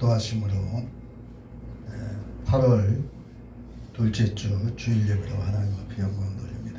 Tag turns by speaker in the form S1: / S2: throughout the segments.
S1: 역도하심으로 8월 둘째 주 주일 예배로 하나님 앞에 영광 돌립니다.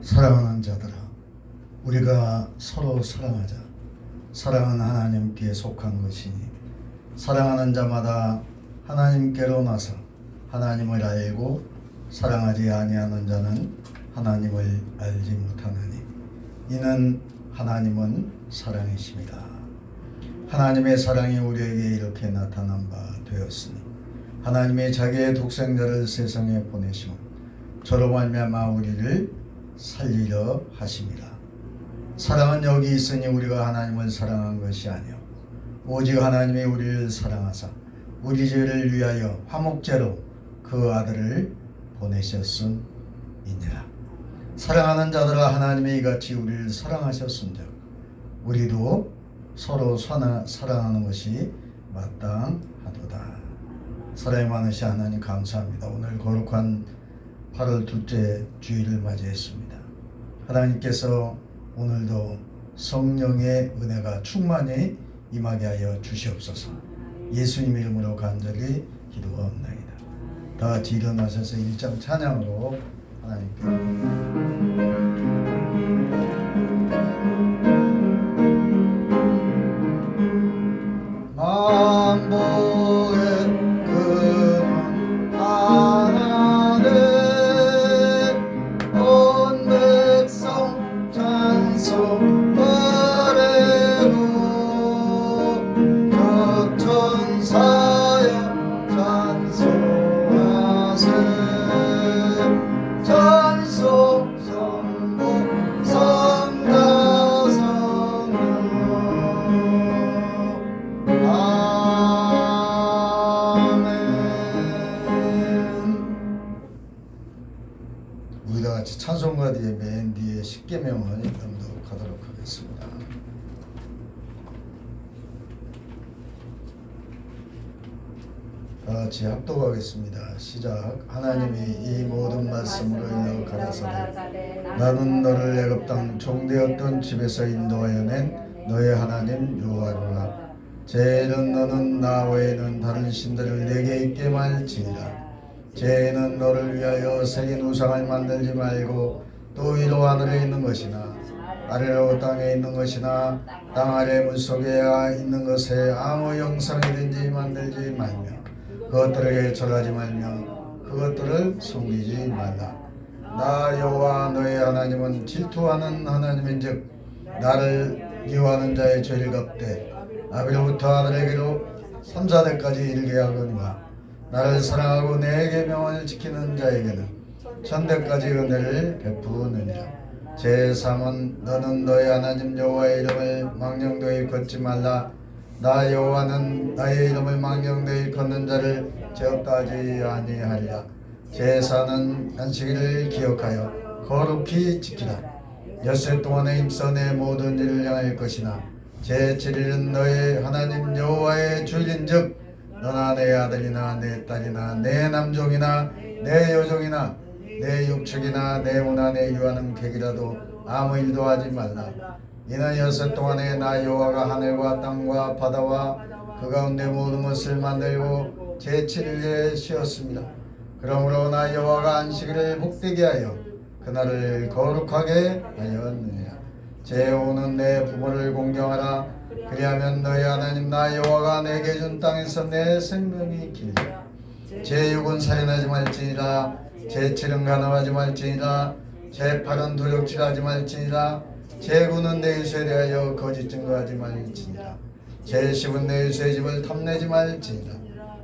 S1: 사랑하는 자들아, 우리가 서로 사랑하자. 사랑은 하나님께 속한 것이니 사랑하는 자마다 하나님께로 나서 하나님을 알고 사랑하지 아니하는 자는 하나님을 알지 못하느니 이는 하나님은 사랑이십니다. 하나님의 사랑이 우리에게 이렇게 나타난 바 되었으니 하나님이 자기의 독생자를 세상에 보내시고 저로 말미암아 우리를 살리려 하심이라. 사랑은 여기 있으니 우리가 하나님을 사랑한 것이 아니요 오직 하나님이 우리를 사랑하사 우리 죄를 위하여 화목제로 그 아들을 보내셨음이니라. 사랑하는 자들아, 하나님이 이같이 우리를 사랑하셨은즉 우리도 서로 사랑하는 것이 마땅하도다. 사랑이 많으신 하나님 감사합니다. 오늘 거룩한 8월 둘째 주일을 맞이했습니다. 하나님께서 오늘도 성령의 은혜가 충만히 임하게 하여 주시옵소서. 예수님 이름으로 간절히 기도하옵나이다. 다 같이 일어나셔서 1장 찬양으로 하나님께 만복의 근원 하나님 온 백성 찬송 드리고 천사여 찬송하세 찬송 성부 성자 성령 우리 다 같이 찬송가 뒤에 맨 뒤에 십계명을 낭독하도록 하겠습니다. 다 같이 합독하겠습니다. 시작. 하나님이 이 모든 말씀으로 일러 가라사대 나는 너를 애굽 땅 종되었던 집에서 인도하여 낸 너의 하나님 여호와로라. 죄는 너는 나 외에는 다른 신들을 내게 있게 말지니라. 죄는 너를 위하여 새긴 우상을 만들지 말고 또 위로 하늘에 있는 것이나 아래로 땅에 있는 것이나 땅 아래 물속에 있는 것에 아무 형상이든지 만들지 말며 그것들에게 절하지 말며 그것들을 섬기지 말라. 나 여호와 너의 하나님은 질투하는 하나님인즉 나를 미워하는 자의 죄를 갚되 아비로부터 아들에게로 3, 4대까지 이르게 하거니와 나를 사랑하고 내 계명을 지키는 자에게는 1000대까지 은혜를 베푸느니라. 제3은 너는 너의 하나님 여호와의 이름을 망령되이 일컫지 말라. 나 여호와는 나의 이름을 망령되이 일컫는 자를 죄 없다 하지 아니하리라. 제4는 안식일을 기억하여 거룩히 지키라. 엿새 동안에 힘써 내 모든 일을 향할 것이나 제7일은 너의 하나님 여호와의 주일인즉 너나 내 아들이나 내 딸이나 내 남종이나 내 여종이나 내 육축이나 내 문화 내 유하는 객이라도 아무 일도 하지 말라. 이는 엿새 동안에 나 여호와가 하늘과 땅과 바다와 그 가운데 모든 것을 만들고 제7일에 쉬었습니다. 그러므로 나 여호와가 안식일을 복되게 하여 그날을 거룩하게 하였느니라. 제5는 내 부모를 공경하라. 그리하면 너희 하나님 나 여호와가 내게 준 땅에서 내 생명이 길리라. 제6은 살인하지 말지니라. 제7은 간음하지 말지니라. 제8은 도둑질하지 말지니라. 제9는 내 유수에 대하여 거짓 증거하지 말지니라. 제10은 내 유수의 집을 탐내지 말지니라.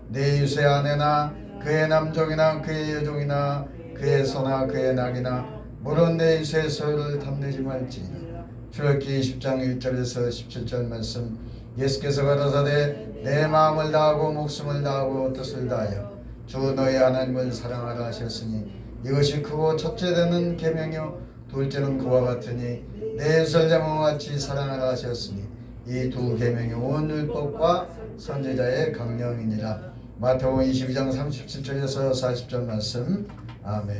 S1: 내 유수의 아내나 그의 남종이나 그의 여종이나 그의 소나 그의 낙이나 물은 내 유수의 소유를 탐내지 말지니라. 출애굽기 20장 1절에서 17절 말씀. 예수께서 가라사대 내 마음을 다하고 목숨을 다하고 뜻을 다하여 주 너희 하나님을 사랑하라 하셨으니 이것이 크고 첫째 되는 계명이요 둘째는 그와 같으니 내 설자몽과 같이 사랑하라 하셨으니 이 두 계명이 온 율법과 선지자의 강령이니라. 마태복음 22장 37절에서 40절 말씀. 아멘.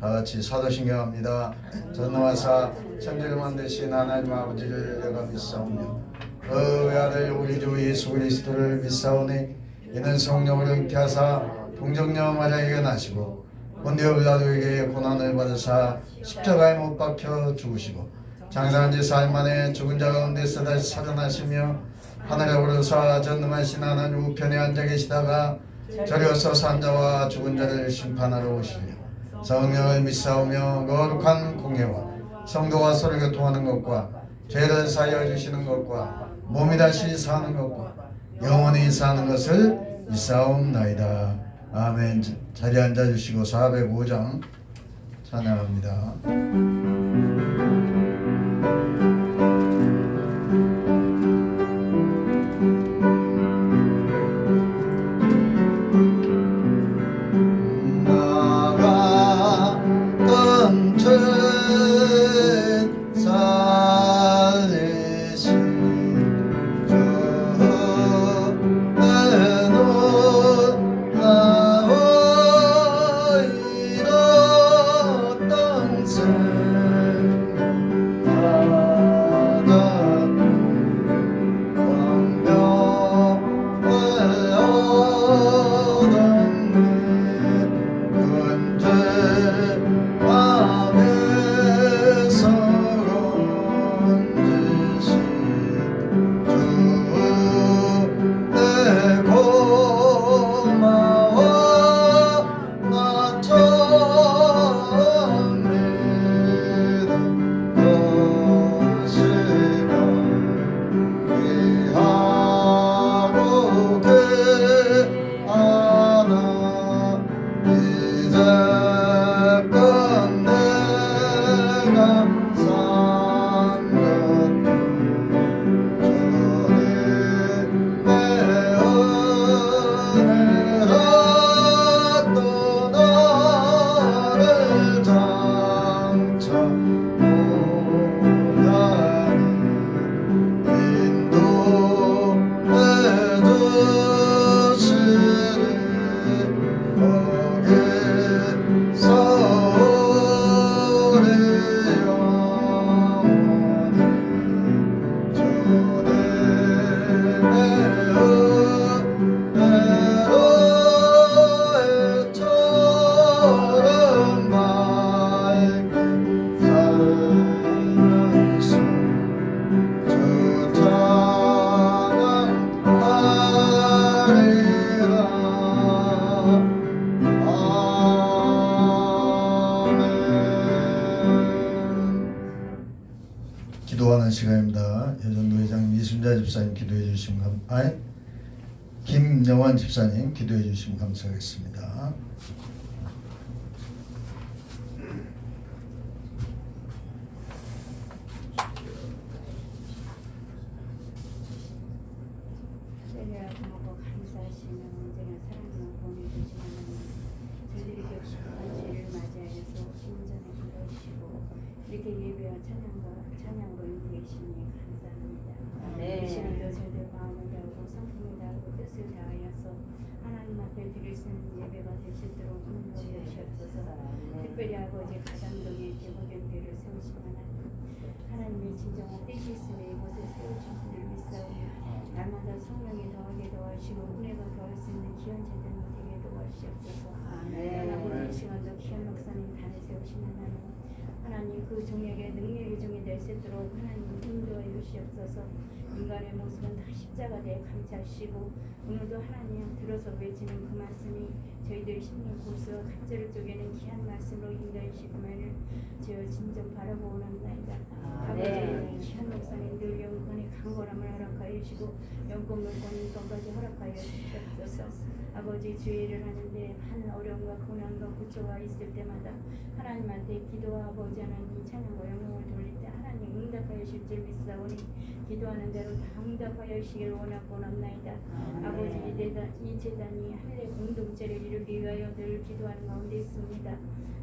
S1: 다같이 사도신경 합니다. 전능하사 천지를 만드신 하나님 아버지를 내가 믿사오며 그 외아들 우리 주 예수 그리스도를 믿사오니 이는 성령을 잉태하사 동정녀 마리아에게 나시고 본디오 빌라도에게 고난을 받으사 십자가에 못 박혀 죽으시고 장사한 지 사흘 만에 죽은 자 가운데서 다시 살아나시며 하늘에 오르사 전능하신 하나님 우편에 앉아 계시다가 저리어서 산 자와 죽은 자를 심판하러 오시며 성령을 믿사오며 거룩한 공예와 성도와 서로 교통하는 것과 죄를 사하여 주시는 것과 몸이 다시 사는 것과 영원히 사는 것을 믿사옵나이다. 아멘. 자리에 앉아주시고 405장 찬양합니다. 기도하는 시간입니다. 여전도회장 이순자 집사님 기도해 주시면 김영환 집사님 기도해 주시면 감사하겠습니다.
S2: 이렇게 예배와 찬양으로 인도해주시니 감사합니다. 이 시간도 저희들 마음을 다하고 성품을 다하고 뜻을 다하여서 하나님 앞에 드릴 수 있는 예배가 되시도록 인도해 주시옵소서. 특별히 아버지 가장동에 제보된 교회를 세우시는 하나님의 진정한 뜻이 있으니 이곳에 세우신 줄 믿사오며 날마다 성령이 더하게 더하시고 은혜가 더할 수 있는 귀한 제자들 되게 도와주시옵소서. 하나님 이 시간도 귀한 목사님 단에 세우시는 하나님 그 종에게 능력의 종이 될 수 있도록 하나님 인도해 주시옵소서. 인간의 모습은 다 십자가에 감싸시고 오늘도 하나님 들어서 외치는 그 말씀이 저희들 심령 고수와 각절을 쪼개는 귀한 말씀으로 인도해 주시고만을 주여 진정 바라보는 나이다. 아버지 귀한 목사님들 영권의 강건함을 허락하여 주시고 영권 물권 인권까지 허락하여 주시옵소서. 아버지 주의를 하는데 한 어려움과 고난과 고초가 있을 때마다 하나님한테 기도와 아버지 하나님 찬양과 영광을 돌릴 때 하나님 응답하여 주실 줄 믿사오니 기도하는 대로 다 응답하여 주시길 원하옵나이다. 아버지 이 재단이 할례 공동체를 이루기 위하여 늘 기도하는 가운데 있습니다.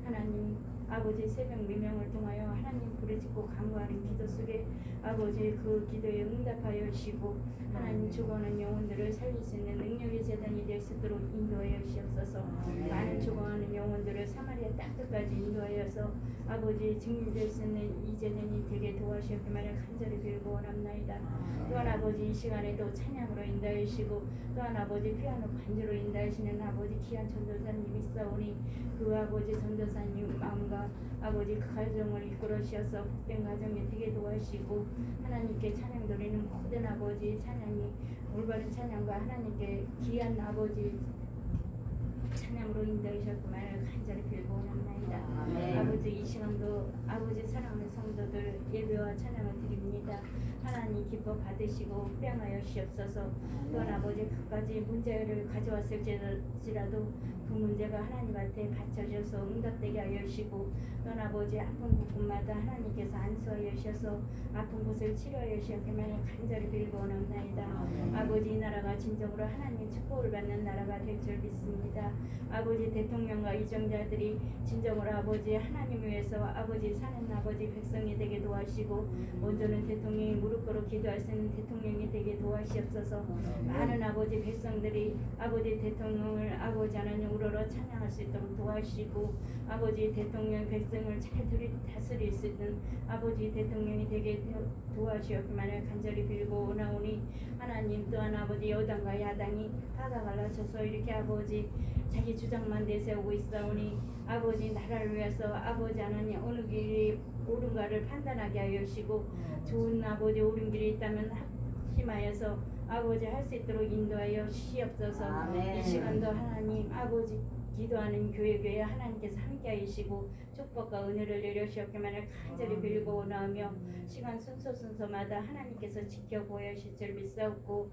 S2: 하나님 아버지 새벽 미명을 통하여 하나님 부르짖고 간구하는 기도 속에 아버지 그 기도에 응답하여 주시고 하나님 죽어가는 영혼들을 살릴 수 있는 능력의 재단이 될 수 있도록 인도하여 주시옵소서. 많은 죽어가는 영혼들을 사마리아 땅끝까지 인도하여서 아버지 증인될 수 있는 이 재단이 되게 도와주시기만을 간절히 빌고 원합나이다. 또한 아버지 이 시간에도 찬양으로 인도하여 주시고 또한 아버지 피아노 반주로 인도하시는 아버지 귀한 전도사님이 있사오니 그 아버지 전도사님 마음과 아버지 그 가정을 이끌어 주셔서 복된 가정이 되게 도와주시고 하나님께 찬양 드리는 모든 아버지 찬양이 올바른 찬양과 하나님께 귀한 아버지 찬양으로 인도하셨구만을 간절히 빌고 원합나이다. 아버지 이 시간도 아버지 사랑하는 성도들 예배와 찬양을 드립니다. 하나님 기뻐 받으시고 수양하여 주시옵소서. 또한 아버지 갖가지 문제를 가져왔을지라도 그 문제가 하나님한테 갖춰져서 응답되게 하여 주시고 또한 아버지 아픈 곳마다 하나님께서 안수하여 주셔서 아픈 곳을 치료하여 주셨기만 간절히 빌고 원합나이다. 아버지 이 나라가 진정으로 하나님 축복을 받는 나라가 될 줄 믿습니다. 아버지 대통령과 이정자들이 진정으로 아버지 하나님 위해서 아버지 사는 아버지 백성이 되게 도와주시고 온전한 대통령이 무릎 꿇어 기도할 수 있는 대통령이 되게 도와주시옵소서. 많은 아버지 백성들이 아버지 대통령을 아버지 하나님 우러러 찬양할 수 있도록 도와주시고 아버지 대통령 백성을 잘 다스릴 수 있는 아버지 대통령이 되게 도와주셨기만을 간절히 빌고 나오니 하나님 또한 아버지 여당과 야당이 다가 갈라쳐서 이렇게 아버지 자기 주장만 내세우고 있사오니 아버지 나라를 위해서 아버지 하나님 어느 길이 옳은가를 판단하게 하여 주시고 좋은 아버지 옳은 길이 있다면 힘하여서 아버지 할 수 있도록 인도하여 주시옵소서. 이 시간도 하나님 아버지 기도하는 교회에 하나님께서 함께 하시고 축복과 은혜를 내려주셨기만을 간절히 빌고 원하며 시간 순서마다 하나님께서 지켜 보여주실 줄 믿사옵고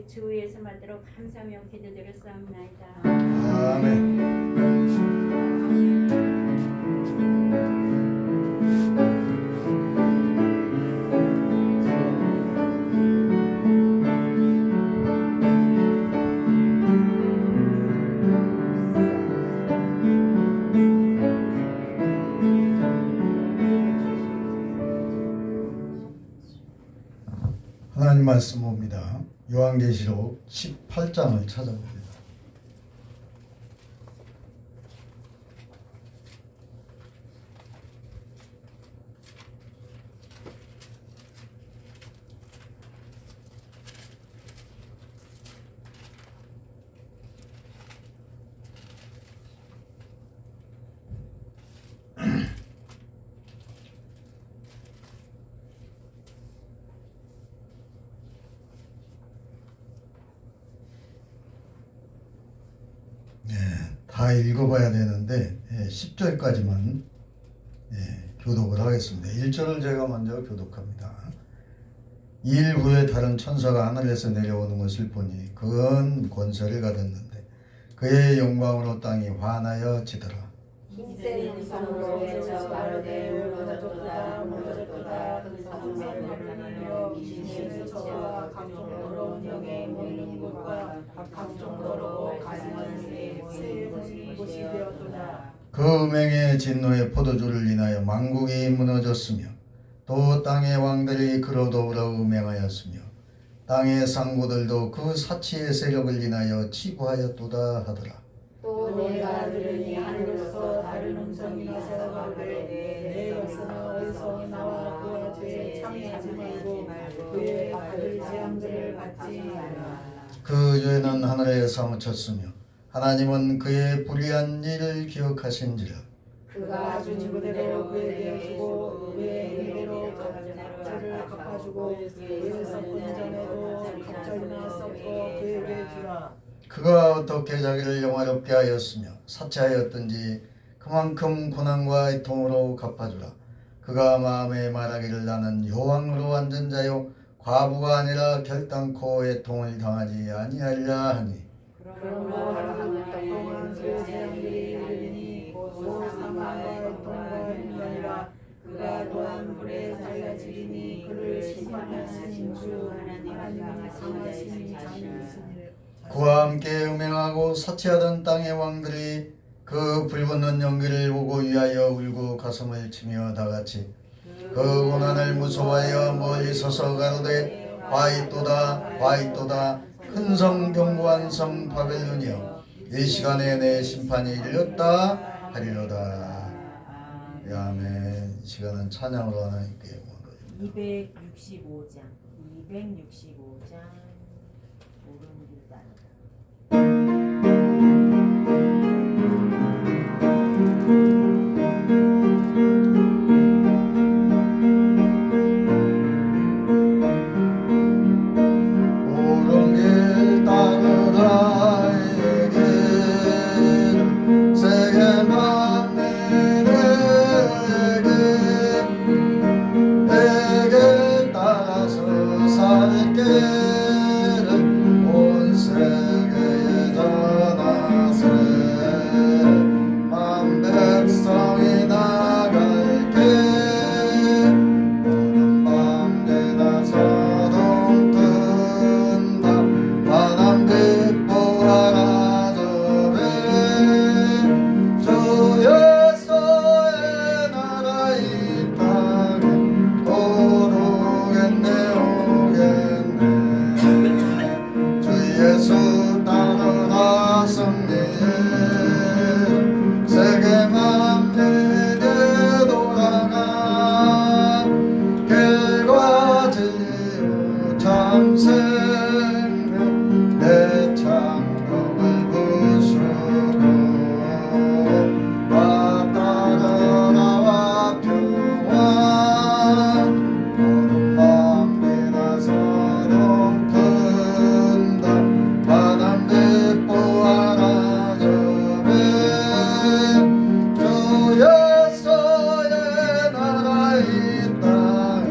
S2: 주의에서 받도록 감사하며 기도드렸사옵나이다.
S1: 아멘. 하나님 말씀 봅니다. 요한계시록 18장을 찾아봅니다. 다 읽어봐야 되는데 10절까지만 교독을 하겠습니다. 1절을 제가 먼저 교독합니다. 2일 후에 다른 천사가 하늘에서 내려오는 것을 보니 큰 권세를 가졌는데 그의 영광으로 땅이 환하여 지더라.
S3: 힘센 음성으로 외쳐 가로되 무너졌도다 무너졌도다 그 성산을 내려 귀신을 쳐와 각종 더러운 영에 모이는 곳과 각종 더러워 가증한 새 곳이 되었도다.
S1: 그 음행의 진노의 포도주를 인하여 만국이 무너졌으며 또 땅의 왕들이 그로더불어 음행하였으며 땅의 상고들도 그 사치의 세력을 인하여 치부하였도다 하더라.
S3: 또 내가 들으니 하늘로서 다른 음성이 나서 가로되 내 역사는 어디서 나와 그와 죄에 참여하지 말고 그의 받을 재앙들을 받지 말라.
S1: 그 죄는 하늘에 사무쳤으며 하나님은 그의 불의한 일을 기억하신지라.
S3: 그가 준 그대로 그에게 주고 그의 의대로 값을 갚아주고 그의 섞은 전에도 갑절이나 섞어 그에게 주라.
S1: 그가 어떻게 자기를 영화롭게 하였으며 사치하였든지 그만큼 고난과 애통으로 갚아주라. 그가 마음에 말하기를 나는 여왕으로 앉은 자요 과부가 아니라 결단코 애통을 당하지 아니하리라 하니
S3: 그러므로 한국 동안 그 재앙들이 이르니 곧 사망과 애통과 힘이 아니라 그가 또한 불에 살라지리니 그를 심판하신 주 하나님은 강하신 자이시니라.
S1: 그와 함께 음행하고 사치하던 땅의 왕들이 그 불붙는 연기를 보고 위하여 울고 가슴을 치며 다같이 그 고난을 무서워하여 멀리 서서 가로되 화이또다 화이또다 큰 성 견고한 성 바벨론이여 이 시간에 내 심판이 이르렀다 하리로다. 아멘. 이 시간은 찬양으로 하나님께 영광을
S4: 265장 오른길
S1: 오른길 따르라 이 길 세계만 내게 따라서 살게 온 세계에 전하세 만 백성이 나갈게 오는 밤 되나서동 뜬다 바람 빛보아라 저배 주 예수의 나라 이 땅에 오르겠네 오겠네 주 예수 따르라 승리해 세계만 내게 돌아가 길과 진리로 참 생명 내 창공을 부수고 따라 나와 평화 어둠 밤 비나서동 뜬다 바람 빛보아라 저배 주 예수의 나라 이 땅에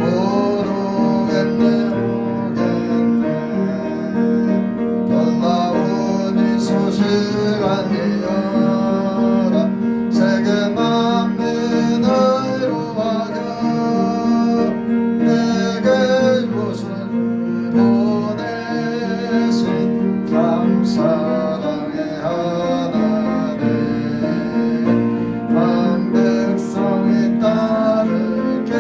S1: 오르겠네 오겠네 놀라운 이 소식 알리어라 세계 만민을 이루어져 내게 이곳을 보내신 참 사랑의 하나님 만 백성이 따를게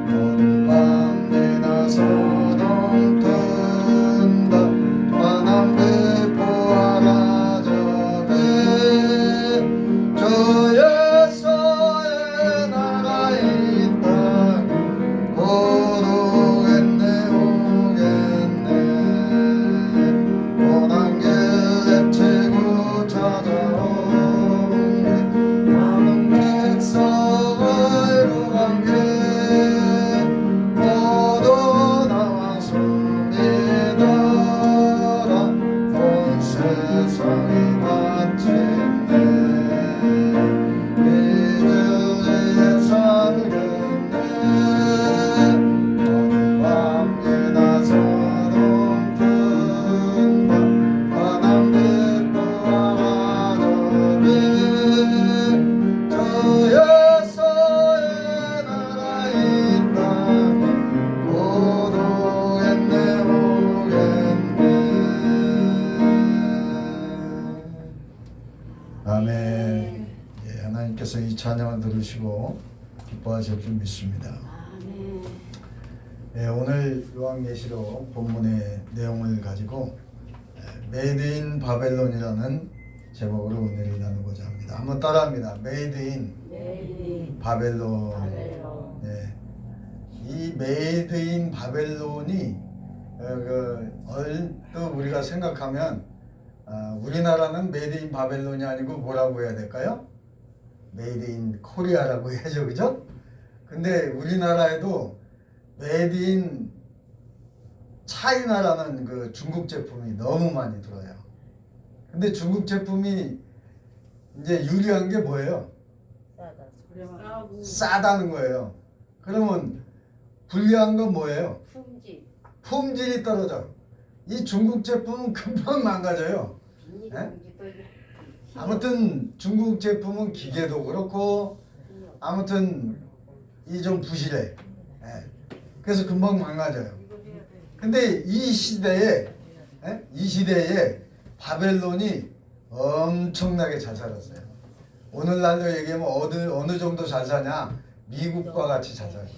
S1: 어둠 밤 비나서동 뜬다 바람 빛보아라 저배 주 예수의 나라 이 땅에 오르겠네 오겠네 고난 길 내치고 찾아온 많은 백성을 이루간게 모두 나와서 믿어라 온 세상이 마침내 이 진리에 살겠네 어둠 밤 비나서동 뜬다 바람 빛보아라 저배 주 예수의 나라 이 땅에 오르겠네 오겠네. 아멘. 예, 하나님께서 이 찬양을 들으시고 기뻐하실 줄 믿습니다.
S2: 아멘.
S1: 예, 오늘 요한계시록 본문의 내용을 가지고 메이드 인 바벨론이라는 제목으로 은혜를 나누고자 합니다. 한번 따라합니다. 메이드 인
S4: 내일이
S1: 바벨론.
S4: 바벨론
S1: 예. 이 메이드 인 바벨론이 얼뜻 우리가 생각하면 우리나라는 메이드 인 바벨론이 아니고 뭐라고 해야 될까요? 메이드 인 코리아라고 해야죠, 그죠? 근데 우리나라에도 메이드 인 차이나라는 그 중국 제품이 너무 많이 들어요. 근데 중국 제품이 이제 유리한 게 뭐예요?
S4: 싸다
S1: 싸다는 거예요. 그러면 불리한 건 뭐예요?
S2: 품질.
S1: 품질이 떨어져. 이 중국 제품은 금방 망가져요.
S2: 비닐
S1: 네?
S2: 품질도
S1: 아무튼 중국 제품은 기계도 그렇고 아무튼 이 좀 부실해. 예. 그래서 금방 망가져요. 근데 이 시대에 바벨론이 엄청나게 잘 살았어요. 오늘날로 얘기하면 어느 정도 잘 사냐? 미국과 같이 잘 살아요.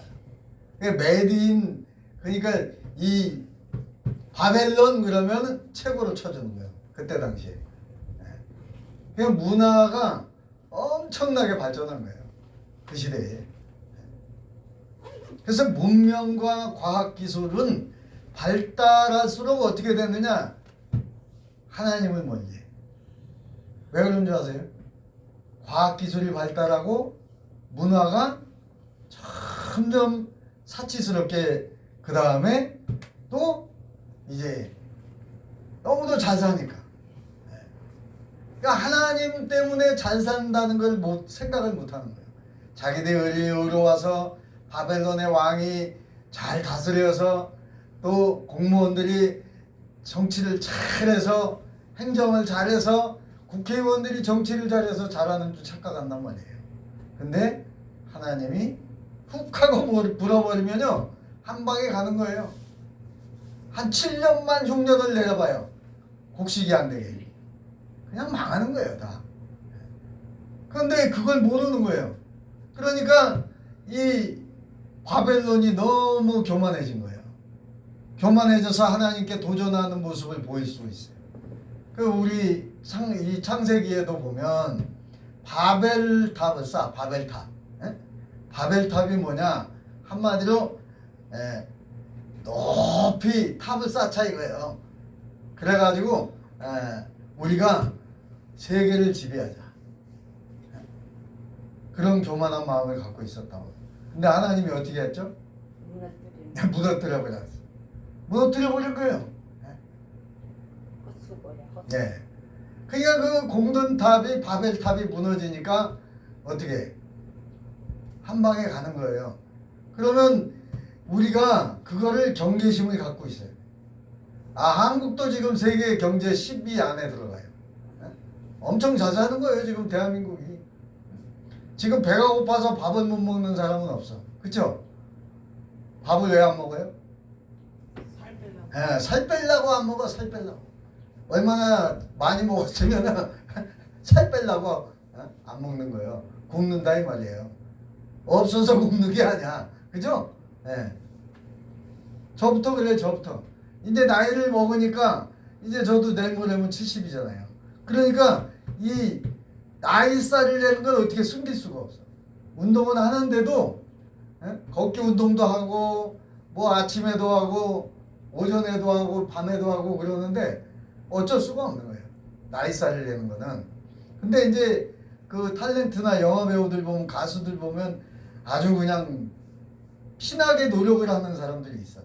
S1: 그러니까 메디인, 그러니까 이 바벨론 그러면 최고로 쳐주는 거예요. 그때 당시에. 그냥 문화가 엄청나게 발전한 거예요. 그 시대에. 그래서 문명과 과학기술은 발달할수록 어떻게 됐느냐? 하나님을 멀리해. 왜 그런 줄 아세요? 과학기술이 발달하고 문화가 점점 사치스럽게, 그 다음에 또 이제 너무도 잘 사니까. 그러니까 하나님 때문에 잘 산다는 걸 생각을 못 하는 거예요. 자기들이 의로워서 바벨론의 왕이 잘 다스려서 또 공무원들이 정치를 잘해서 행정을 잘해서 국회의원들이 정치를 잘해서 잘하는 줄 착각한단 말이에요. 근데 하나님이 훅 하고 불어버리면요 한 방에 가는 거예요. 한 7년만 흉년을 내려봐요. 곡식이 안 되게. 그냥 망하는 거예요 다. 그런데 그걸 모르는 거예요. 그러니까 이 바벨론이 너무 교만해진 거예요. 교만해져서 하나님께 도전하는 모습을 보일 수 있어요. 그 우리 이 창세기에도 보면 바벨탑을 쌓아. 바벨탑. 바벨탑이 뭐냐? 한마디로 높이 탑을 쌓자 이거예요. 그래가지고 우리가 세계를 지배하자. 그런 교만한 마음을 갖고 있었다고. 근데 하나님이 어떻게 했죠? 무너뜨려 버렸어. 무너뜨려 버린 거예요. 네. 그러니까 그 공든탑이 바벨탑이 무너지니까 어떻게 한 방에 가는 거예요. 그러면 우리가 그거를 경계심을 갖고 있어요. 한국도 지금 세계 경제 10위 안에 들어가요. 엄청 잘 사는 거예요 지금 대한민국이. 지금 배가 고파서 밥을 못 먹는 사람은 없어. 그쵸? 밥을 왜 안 먹어요? 살 빼려고 안 먹어. 살 빼려고. 얼마나 많이 먹었으면 살 빼려고 안 먹는 거예요. 굶는다 이 말이에요. 없어서 굶는 게 아니야. 그죠? 저부터 그래요. 저부터. 이제 나이를 먹으니까 이제 저도 내일 모레면 70이잖아요. 그러니까 이 나이살이라는 건 어떻게 숨길 수가 없어. 운동은 하는데도 걷기 운동도 하고 뭐 아침에도 하고 오전에도 하고 밤에도 하고 그러는데 어쩔 수가 없는 거예요. 나이살이라는 거는. 근데 이제 그 탤런트나 영화 배우들 보면, 가수들 보면 아주 그냥 피나게 노력을 하는 사람들이 있어.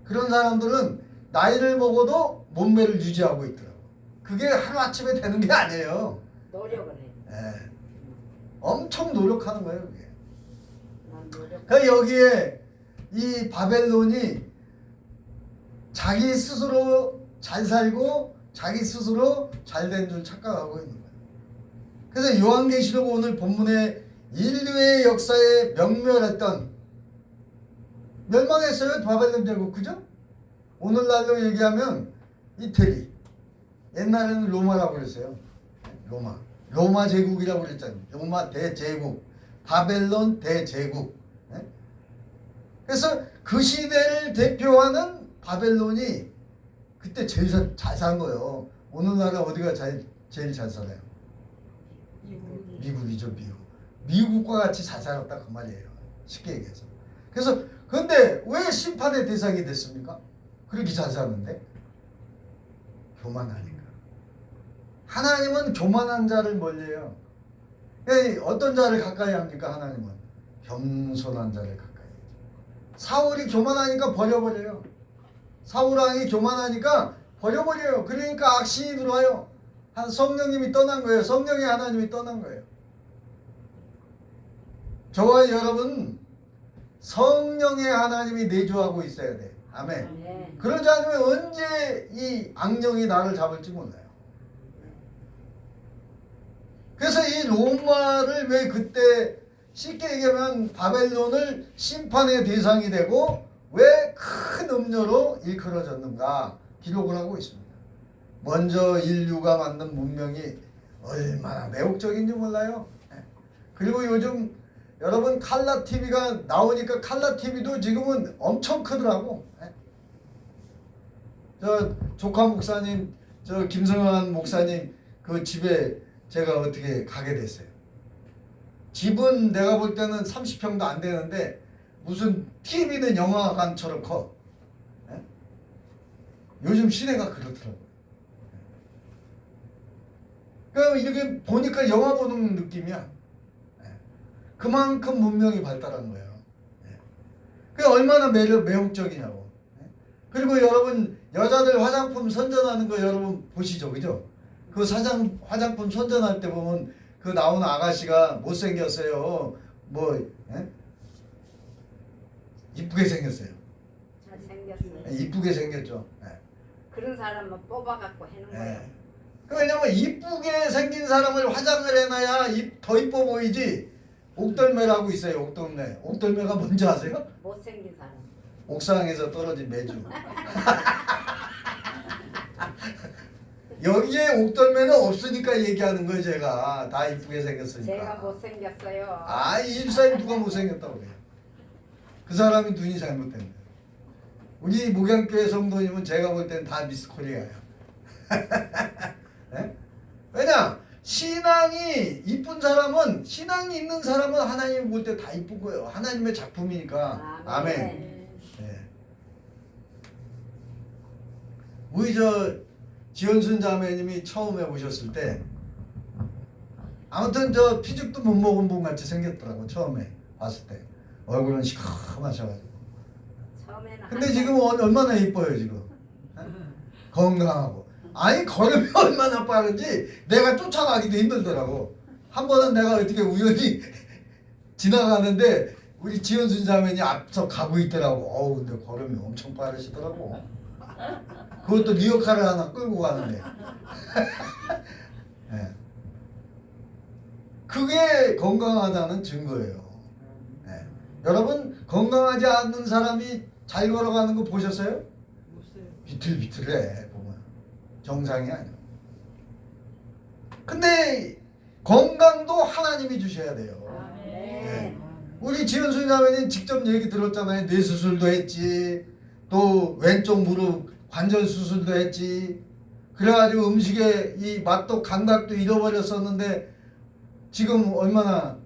S1: 그런 사람들은 나이를 먹어도 몸매를 유지하고 있더라고. 그게 하루아침에 되는 게 아니에요.
S4: 노력을 해.
S1: 엄청 노력하는 거예요 그게. 그러니까 여기에 이 바벨론이 자기 스스로 잘 살고 자기 스스로 잘된 줄 착각하고 있는 거예요. 그래서 요한계시록 오늘 본문에 인류의 역사에 멸망했어요 바벨론 제국. 그죠? 오늘날로 얘기하면 이태리, 옛날에는 로마라고 그랬어요. 로마 제국이라고 그랬잖아요. 로마 대제국, 바벨론 대제국. 그래서 그 시대를 대표하는 바벨론이 그때 제일 잘 산 거예요. 오늘날은 어디가 제일 잘 살아요? 미국이죠. 미국과 같이 잘 살았다 그 말이에요. 쉽게 얘기해서. 그래서 근데 왜 심판의 대상이 됐습니까? 그렇게 잘 사는데? 교만하니까. 하나님은 교만한 자를 멀리해요. 어떤 자를 가까이 합니까? 하나님은 겸손한 자를 가까이 해요. 사울이 교만하니까 버려버려요. 사울왕이 교만하니까 버려버려요. 그러니까 악신이 들어와요. 성령님이 떠난 거예요. 성령의 하나님이 떠난 거예요. 저와 여러분 성령의 하나님이 내주하고 있어야 돼. 아멘. 그러지 않으면 언제 이 악령이 나를 잡을지 몰라요. 그래서 이 로마를 왜 그때 쉽게 얘기하면 바벨론을 심판의 대상이 되고 왜 큰 음료로 일컬어졌는가 기록을 하고 있습니다. 먼저 인류가 만든 문명이 얼마나 매혹적인지 몰라요. 그리고 요즘 여러분 칼라 TV가 나오니까 칼라 TV도 지금은 엄청 크더라고. 저 조카 목사님, 저 김성환 목사님 그 집에 제가 어떻게 가게 됐어요. 집은 내가 볼 때는 30평도 안 되는데 무슨 TV는 영화관처럼 커. 요즘 시대가 그렇더라고요. 그러니까 이렇게 보니까 영화 보는 느낌이야. 그만큼 문명이 발달한 거예요. 그게 얼마나 매혹적이냐고. 그리고 여러분 여자들 화장품 선전하는 거 여러분 보시죠, 그죠? 그 화장품 선전할 때 보면 그 나오는 아가씨가 못생겼어요. 뭐 이쁘게 생겼어요.
S2: 잘생겼어요.
S1: 이쁘게 생겼죠.
S2: 그런 사람만 뽑아갖고 해는 거예요.
S1: 왜냐면 이쁘게 생긴 사람을 화장을 해놔야 더 이뻐 보이지. 옥돌매라고 있어요. 옥돌매. 옥돌매가 뭔지 아세요?
S2: 못생긴 사람.
S1: 옥상에서 떨어진 매주. 여기에 옥돌매는 없으니까 얘기하는 거예요. 제가 다 이쁘게 생겼으니까.
S2: 제가 못생겼어요.
S1: 아, 이 집사님 누가 못생겼다고 그래요. 그 사람이 눈이 잘못된 거예요. 우리 목양교회 성도님은 제가 볼 때는 다 미스 코리아예요. 네? 왜냐? 신앙이 이쁜 사람은, 신앙이 있는 사람은 하나님 볼 때 다 이쁜 거예요. 하나님의 작품이니까. 아멘. 네. 우리 저 지연순 자매님이 처음에 오셨을 때 아무튼 저 피죽도 못 먹은 분 같이 생겼더라고. 처음에 봤을 때 얼굴은 시커머셔가지고.
S2: 처음에는
S1: 근데 지금 얼마나 이뻐요 지금. 건강하고. 아니 걸음이 얼마나 빠른지 내가 쫓아가기도 힘들더라고. 한 번은 내가 어떻게 우연히 지나가는데 우리 지연순 자매니 앞서 가고 있더라고. 어우 근데 걸음이 엄청 빠르시더라고. 그것도 리어카를 하나 끌고 가는데. 네. 그게 건강하다는 증거예요. 네. 여러분 건강하지 않는 사람이 잘 걸어가는 거 보셨어요? 비틀비틀해 보면 정상이 아니야. 근데 건강도 하나님이 주셔야 돼요. 네. 우리 지은순 자매는 직접 얘기 들었잖아요. 뇌 수술도 했지, 또 왼쪽 무릎 관절 수술도 했지. 그래가지고 음식에 이 맛도 감각도 잃어버렸었는데 지금 얼마나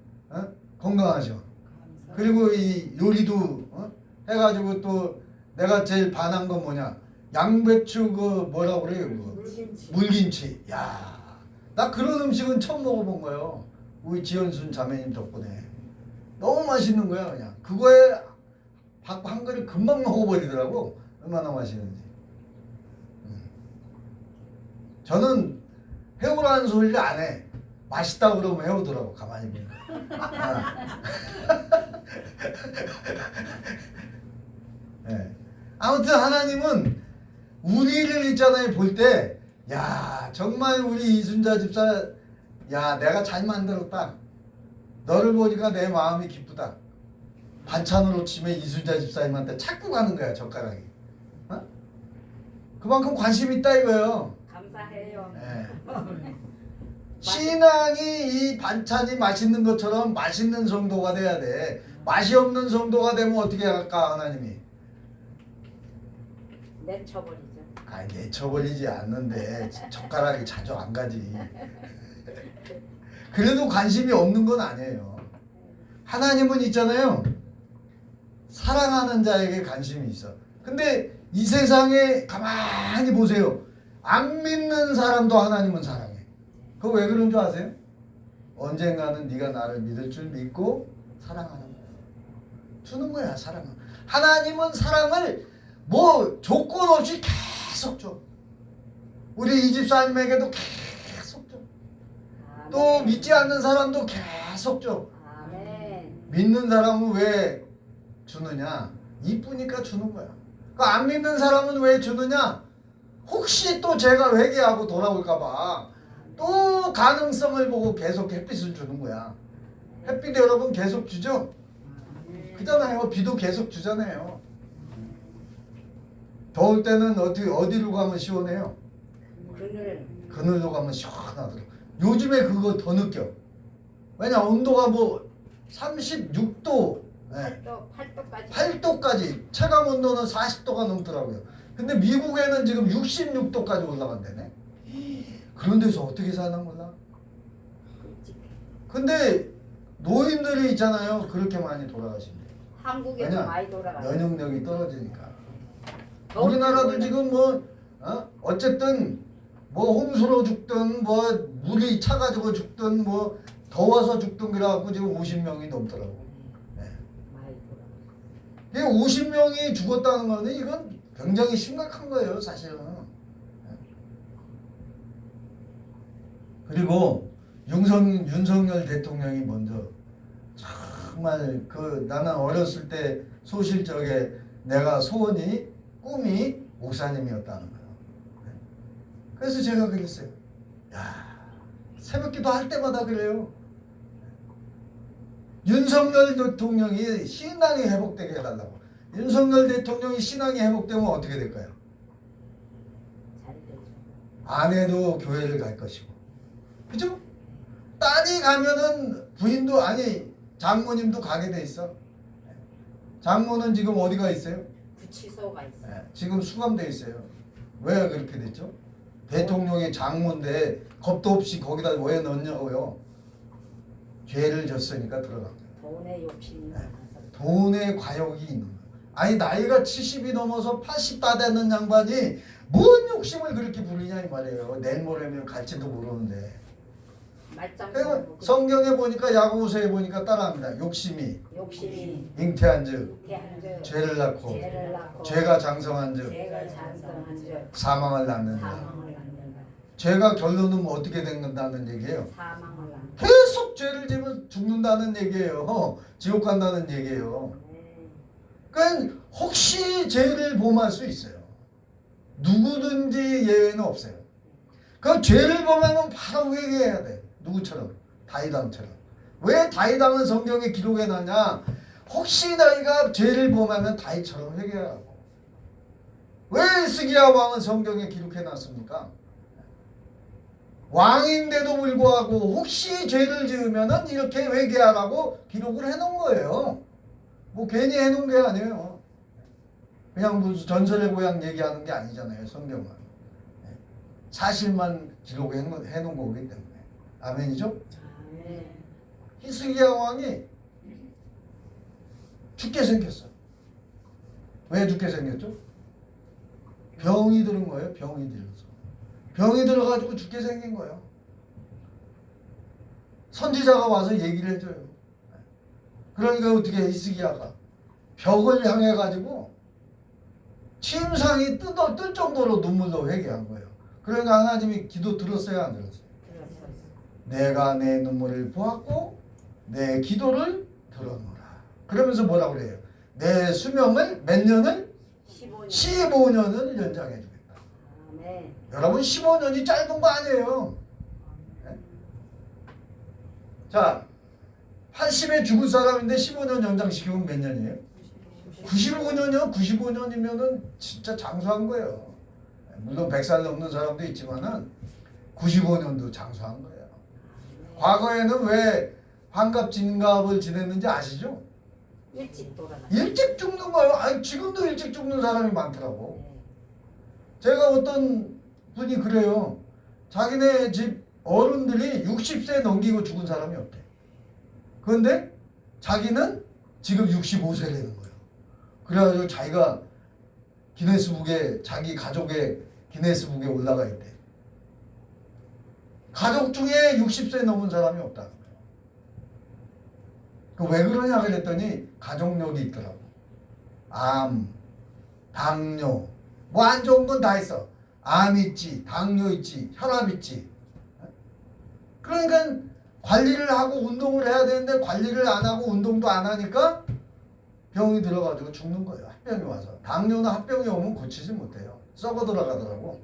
S1: 건강하죠. 그리고 이 요리도 해가지고 또 내가 제일 반한 건 뭐냐? 양배추 그 뭐라고 그래요? 그거? 물김치. 야, 나 그런 음식은 처음 먹어본 거예요. 우리 지연순 자매님 덕분에 너무 맛있는 거야 그냥. 그거에 한 그릇 금방 먹어버리더라고. 얼마나 맛있는지. 저는 해오라는 소리를 안 해. 맛있다 그러면 해오더라고. 가만히 보니까. 네. 아무튼 하나님은 우리를 있잖아요 볼 때, 야 정말 우리 이순자 집사, 야 내가 잘 만들었다. 너를 보니까 내 마음이 기쁘다. 반찬으로 치면 이순자 집사님한테 자꾸 가는 거야 젓가락이. 그만큼 관심 있다 이거예요.
S2: 감사해요.
S1: 네. 신앙이 이 반찬이 맛있는 것처럼 맛있는 성도가 돼야 돼. 맛이 없는 성도가 되면 어떻게 할까 하나님이?
S2: 내쳐버리죠.
S1: 아니 내쳐버리지 않는데 젓가락이 자주 안 가지. 그래도 관심이 없는 건 아니에요. 하나님은 있잖아요. 사랑하는 자에게 관심이 있어. 근데 이 세상에 가만히 보세요. 안 믿는 사람도 하나님은 사랑해. 그거 왜 그런 줄 아세요? 언젠가는 네가 나를 믿을 줄 믿고 사랑하는 거야. 주는 거야 사랑은. 하나님은 사랑을 뭐 조건 없이 계속 줘. 우리 이 집사님에게도 계속 줘. 또 믿지 않는 사람도 계속 줘.
S2: 아멘.
S1: 믿는 사람은 왜 주느냐? 이쁘니까 주는 거야. 안 믿는 사람은 왜 주느냐? 혹시 또 제가 회개하고 돌아올까 봐 또 가능성을 보고 계속 햇빛을 주는 거야. 햇빛 여러분 계속 주죠? 그잖아요. 비도 계속 주잖아요. 더울 때는 어디로 가면 시원해요? 그늘로 가면 시원하더라고. 요즘에 그거 더 느껴. 왜냐 온도가 뭐 36도, 8도까지 체감 온도는 40도가 넘더라고요. 근데 미국에는 지금 66도까지 올라간다네. 그런 데서 어떻게 사나 몰라. 근데 노인들이 있잖아요. 그렇게 많이 돌아가신대.
S5: 한국에도
S1: 왜냐?
S5: 많이 돌아가요.
S1: 면역력이 떨어지니까. 우리나라도 지금 뭐 어쨌든 뭐 홍수로 죽든 뭐 물이 차가지고 죽든 뭐 더워서 죽든 그래갖고 지금 50명이 넘더라고. 네.
S4: 많이 돌아가셨어요.
S1: 50명이 죽었다는 거는 이건 굉장히 심각한 거예요, 사실은. 그리고 윤석열 대통령이 먼저 정말 나는 어렸을 때 소실적에 내가 꿈이 목사님이었다는 거예요. 그래서 제가 그랬어요. 야, 새벽기도 할 때마다 그래요. 윤석열 대통령이 신앙이 회복되게 해달라고. 윤석열 대통령이 신앙이 회복되면 어떻게 될까요?
S4: 잘 되죠.
S1: 아내도 교회를 갈 것이고, 그죠? 딸이 가면은 부인도 장모님도 가게 돼 있어. 장모는 지금 어디가 있어요?
S4: 구치소가 있어요.
S1: 네, 지금 수감돼 있어요. 왜 그렇게 됐죠? 대통령이 장모인데 겁도 없이 거기다 왜 넣냐고요? 죄를 졌으니까 들어간 거예요.
S4: 돈의 욕심이 많아서.
S1: 돈의 과욕이 있는 거예요. 아니 나이가 70이 넘어서 80 다 되는 양반이 뭔 욕심을 그렇게 부리냐 이 말이에요. 내일 모레면 갈지도 모르는데. 그러니까 성경에 보니까 야고보서에 보니까 따라합니다. 욕심이 잉태한즉 죄를 낳고 죄가 장성한즉 사망을 낳는다. 죄가 결론은 어떻게 된다는 얘기예요?
S4: 사망을 낳는다.
S1: 계속 죄를 지면 죽는다는 얘기예요. 지옥 간다는 얘기예요. 그러니까 혹시 죄를 범할 수 있어요. 누구든지 예외는 없어요. 그 죄를 범하면 바로 회개해야 돼. 누구처럼? 다윗왕처럼. 왜 다윗왕은 성경에 기록해 놨냐? 혹시 너희가 죄를 범하면 다윗처럼 회개하라고. 왜 스기야 왕은 성경에 기록해 놨습니까? 왕인데도 불구하고 혹시 죄를 지으면은 이렇게 회개하라고 기록을 해놓은 거예요. 뭐 괜히 해놓은 게 아니에요. 그냥 무슨 전설의 고향 얘기하는 게 아니잖아요. 성경은. 사실만 기록해 놓은 거기 때문에. 아멘이죠? 히스기야 왕이 죽게 생겼어. 왜 죽게 생겼죠? 병이 들은 거예요. 병이 들어서. 병이 들어가지고 죽게 생긴 거예요. 선지자가 와서 얘기를 해줘요. 그러니까 어떻게 히스기야가 벽을 향해 가지고 침상이 뜰 정도로 눈물로 회개한 거예요. 그러니까 하나님이 기도 들었어요, 안 들었어요? 내가 내 눈물을 보았고 내 기도를 들어노라. 그러면서 뭐라고 그래요? 내 수명을 몇 년을? 15년을 연장해 주겠다. 여러분 15년이 짧은 거 아니에요. 네? 자, 80에 죽을 사람인데 15년 연장시키면 몇 년이에요? 95년이요? 95년이면은 진짜 장수한 거예요. 물론 100살 넘는 사람도 있지만은 95년도 장수한 거예요. 과거에는 왜 환갑진갑을 지냈는지 아시죠? 일찍 죽는 거예요. 아니 지금도 일찍 죽는 사람이 많더라고. 제가 어떤 분이 그래요. 자기네 집 어른들이 60세 넘기고 죽은 사람이 없대. 그런데 자기는 지금 65세 되는 거예요. 그래가지고 자기가 기네스북에 자기 가족의 기네스북에 올라가 있대. 가족 중에 60세 넘은 사람이 없다는 거예요. 왜 그러냐 그랬더니 가족력이 있더라고. 암, 당뇨, 뭐 안 좋은 건 다 있어. 암 있지, 당뇨 있지, 혈압 있지. 그러니까 관리를 하고 운동을 해야 되는데 관리를 안 하고 운동도 안 하니까 병이 들어가지고 죽는 거예요. 합병이 와서. 당뇨는 합병이 오면 고치지 못해요. 썩어 들어가더라고.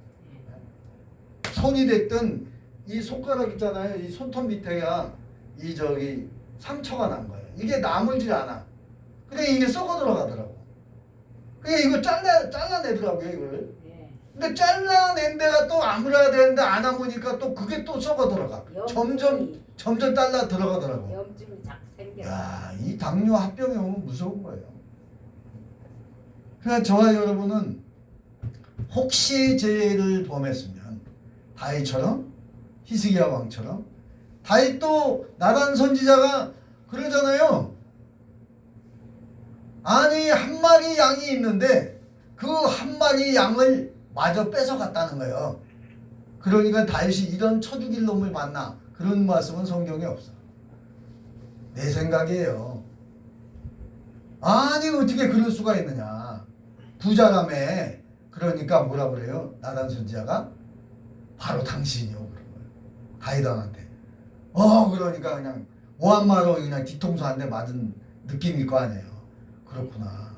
S1: 손이 됐든 이 손가락 있잖아요. 이 손톱 밑에가 이 상처가 난 거예요. 이게 나물질 않아. 근데 이게 썩어 들어가더라고. 그게 이거 잘라내더라고요, 이거를.
S4: 예.
S1: 근데 잘라낸 데가 또 아물어야 되는데 안 아무니까 또 그게 또 썩어 들어가. 점점 잘라 들어가더라고.
S4: 염증이 작 생겨.
S1: 야, 이 당뇨 합병이 오면 무서운 거예요. 그러니까 저와 여러분은 혹시 죄를 범했으면 다윗처럼, 히스기야 왕처럼, 다윗도 나단 선지자가 그러잖아요. 아니, 한 마리 양이 있는데 그 한 마리 양을 마저 뺏어갔다는 거예요. 그러니까 다윗이 이런 쳐죽일 놈을 만나, 그런 말씀은 성경에 없어. 내 생각이에요. 아니, 어떻게 그럴 수가 있느냐. 부자라며. 그러니까 뭐라 그래요? 나단 선지자가 바로 당신이요, 그런 거예요. 다윗왕한테. 그러니까 그냥 오한마로 그냥 뒤통수 한 대 맞은 느낌일 거 아니에요. 그렇구나.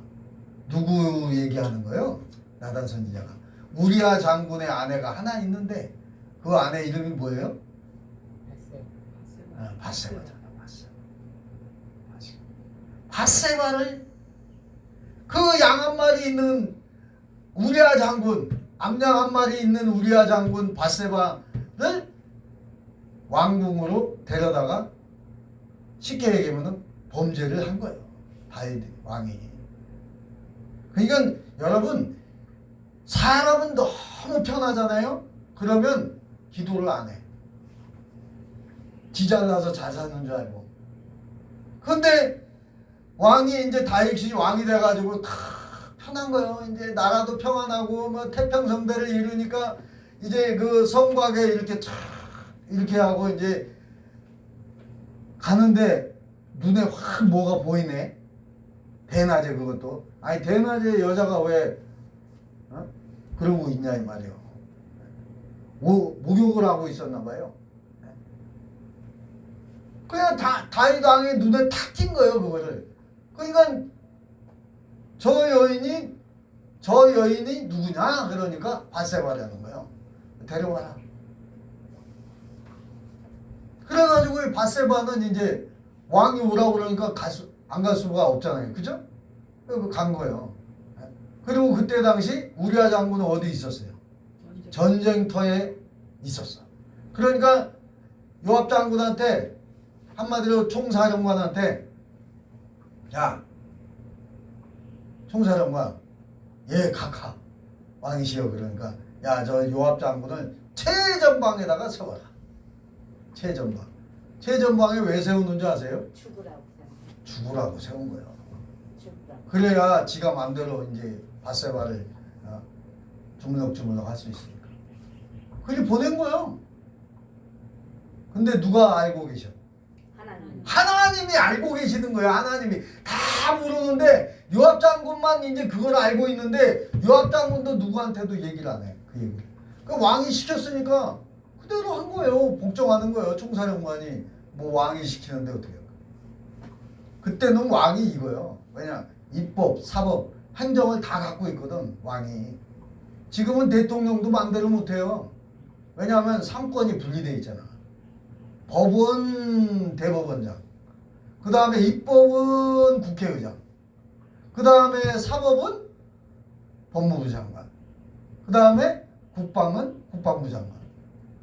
S1: 누구 얘기하는 거예요? 나단 선지자가. 우리야 장군의 아내가 하나 있는데 그 아내 이름이 뭐예요? 바세바잖아. 바세바를 그 양 한 마리 있는 우리야 장군, 암양 한 마리 있는 우리야 장군 바세바를 왕궁으로 데려다가 쉽게 얘기하면 범죄를 한 거예요. 다윗 왕이. 그러니까 여러분, 사람은 너무 편하잖아요. 그러면 기도를 안 해. 지 잘나서 잘 사는 줄 알고. 근데 왕이 이제 다윗이 왕이 돼가지고 다 편한 거예요. 이제 나라도 평안하고 뭐 태평성대를 이루니까 이제 그 성곽에 이렇게 쫙 이렇게 하고 이제 가는데 눈에 확 뭐가 보이네. 대낮에 그것도. 아니, 대낮에 여자가 왜 그러고 있냐 이 말이에요. 목욕을 하고 있었나 봐요. 그냥 다윗 왕의 눈에 탁 띈 거예요, 그거를. 그러니까 저 여인이 누구냐? 그러니까 바세바라는 거예요. 데려와라. 그래가지고 바세바는 이제 왕이 오라고 그러니까 안 갈 수가 없잖아요. 그죠? 그래서 간 거예요. 그리고 그때 당시 우리야 장군은 어디 있었어요? 전쟁터에 있었어. 그러니까 요압 장군한테 한마디로 총사령관한테, 야, 총사령관, 예, 각하 왕이시여. 그러니까 야, 저 요압 장군을 최전방에다가 세워라. 최전방에 왜 세우는 줄 아세요? 죽으라고 세운 거예요. 그래야 지가 마음대로 이제 바세바를 주물럭주물럭 할 수 있으니까. 그리 보낸 거예요. 근데 누가 알고 계셔? 하나님이 알고 계시는 거예요. 하나님이 다 모르는데 요압 장군만 이제 그걸 알고 있는데 요압 장군도 누구한테도 얘기를 안 해. 그 얘기를. 그 왕이 시켰으니까 그대로 한 거예요. 복종하는 거예요. 총사령관이 뭐 왕이 시키는데 어떻게 해요? 그때는 왕이 이거예요. 왜냐? 입법, 사법, 행정을 다 갖고 있거든, 왕이. 지금은 대통령도 마음대로 못해요. 왜냐하면 삼권이 분리되어 있잖아. 법은 대법원장, 그 다음에 입법은 국회의장, 그 다음에 사법은 법무부 장관, 그 다음에 국방은 국방부 장관.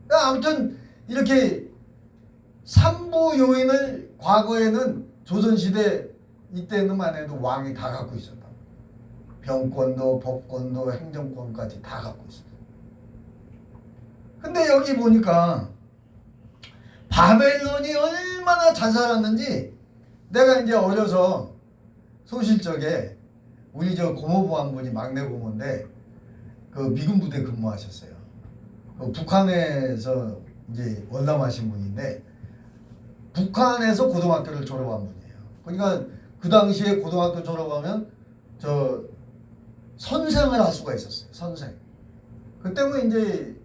S1: 그러니까 아무튼 이렇게 삼부 요인을 과거에는 조선시대 이때는만 해도 왕이 다 갖고 있었다. 병권도 법권도 행정권까지 다 갖고 있었다. 근데 여기 보니까 바벨론이 얼마나 잘 살았는지, 내가 이제 어려서 소실적에 우리 저 고모부 한 분이 막내 고모인데 그 미군 부대 근무하셨어요. 그 북한에서 이제 월남하신 분인데 북한에서 고등학교를 졸업한 분이에요. 그러니까 그 당시에 고등학교 졸업하면 저 선생을 할 수가 있었어요. 선생. 그때는 이제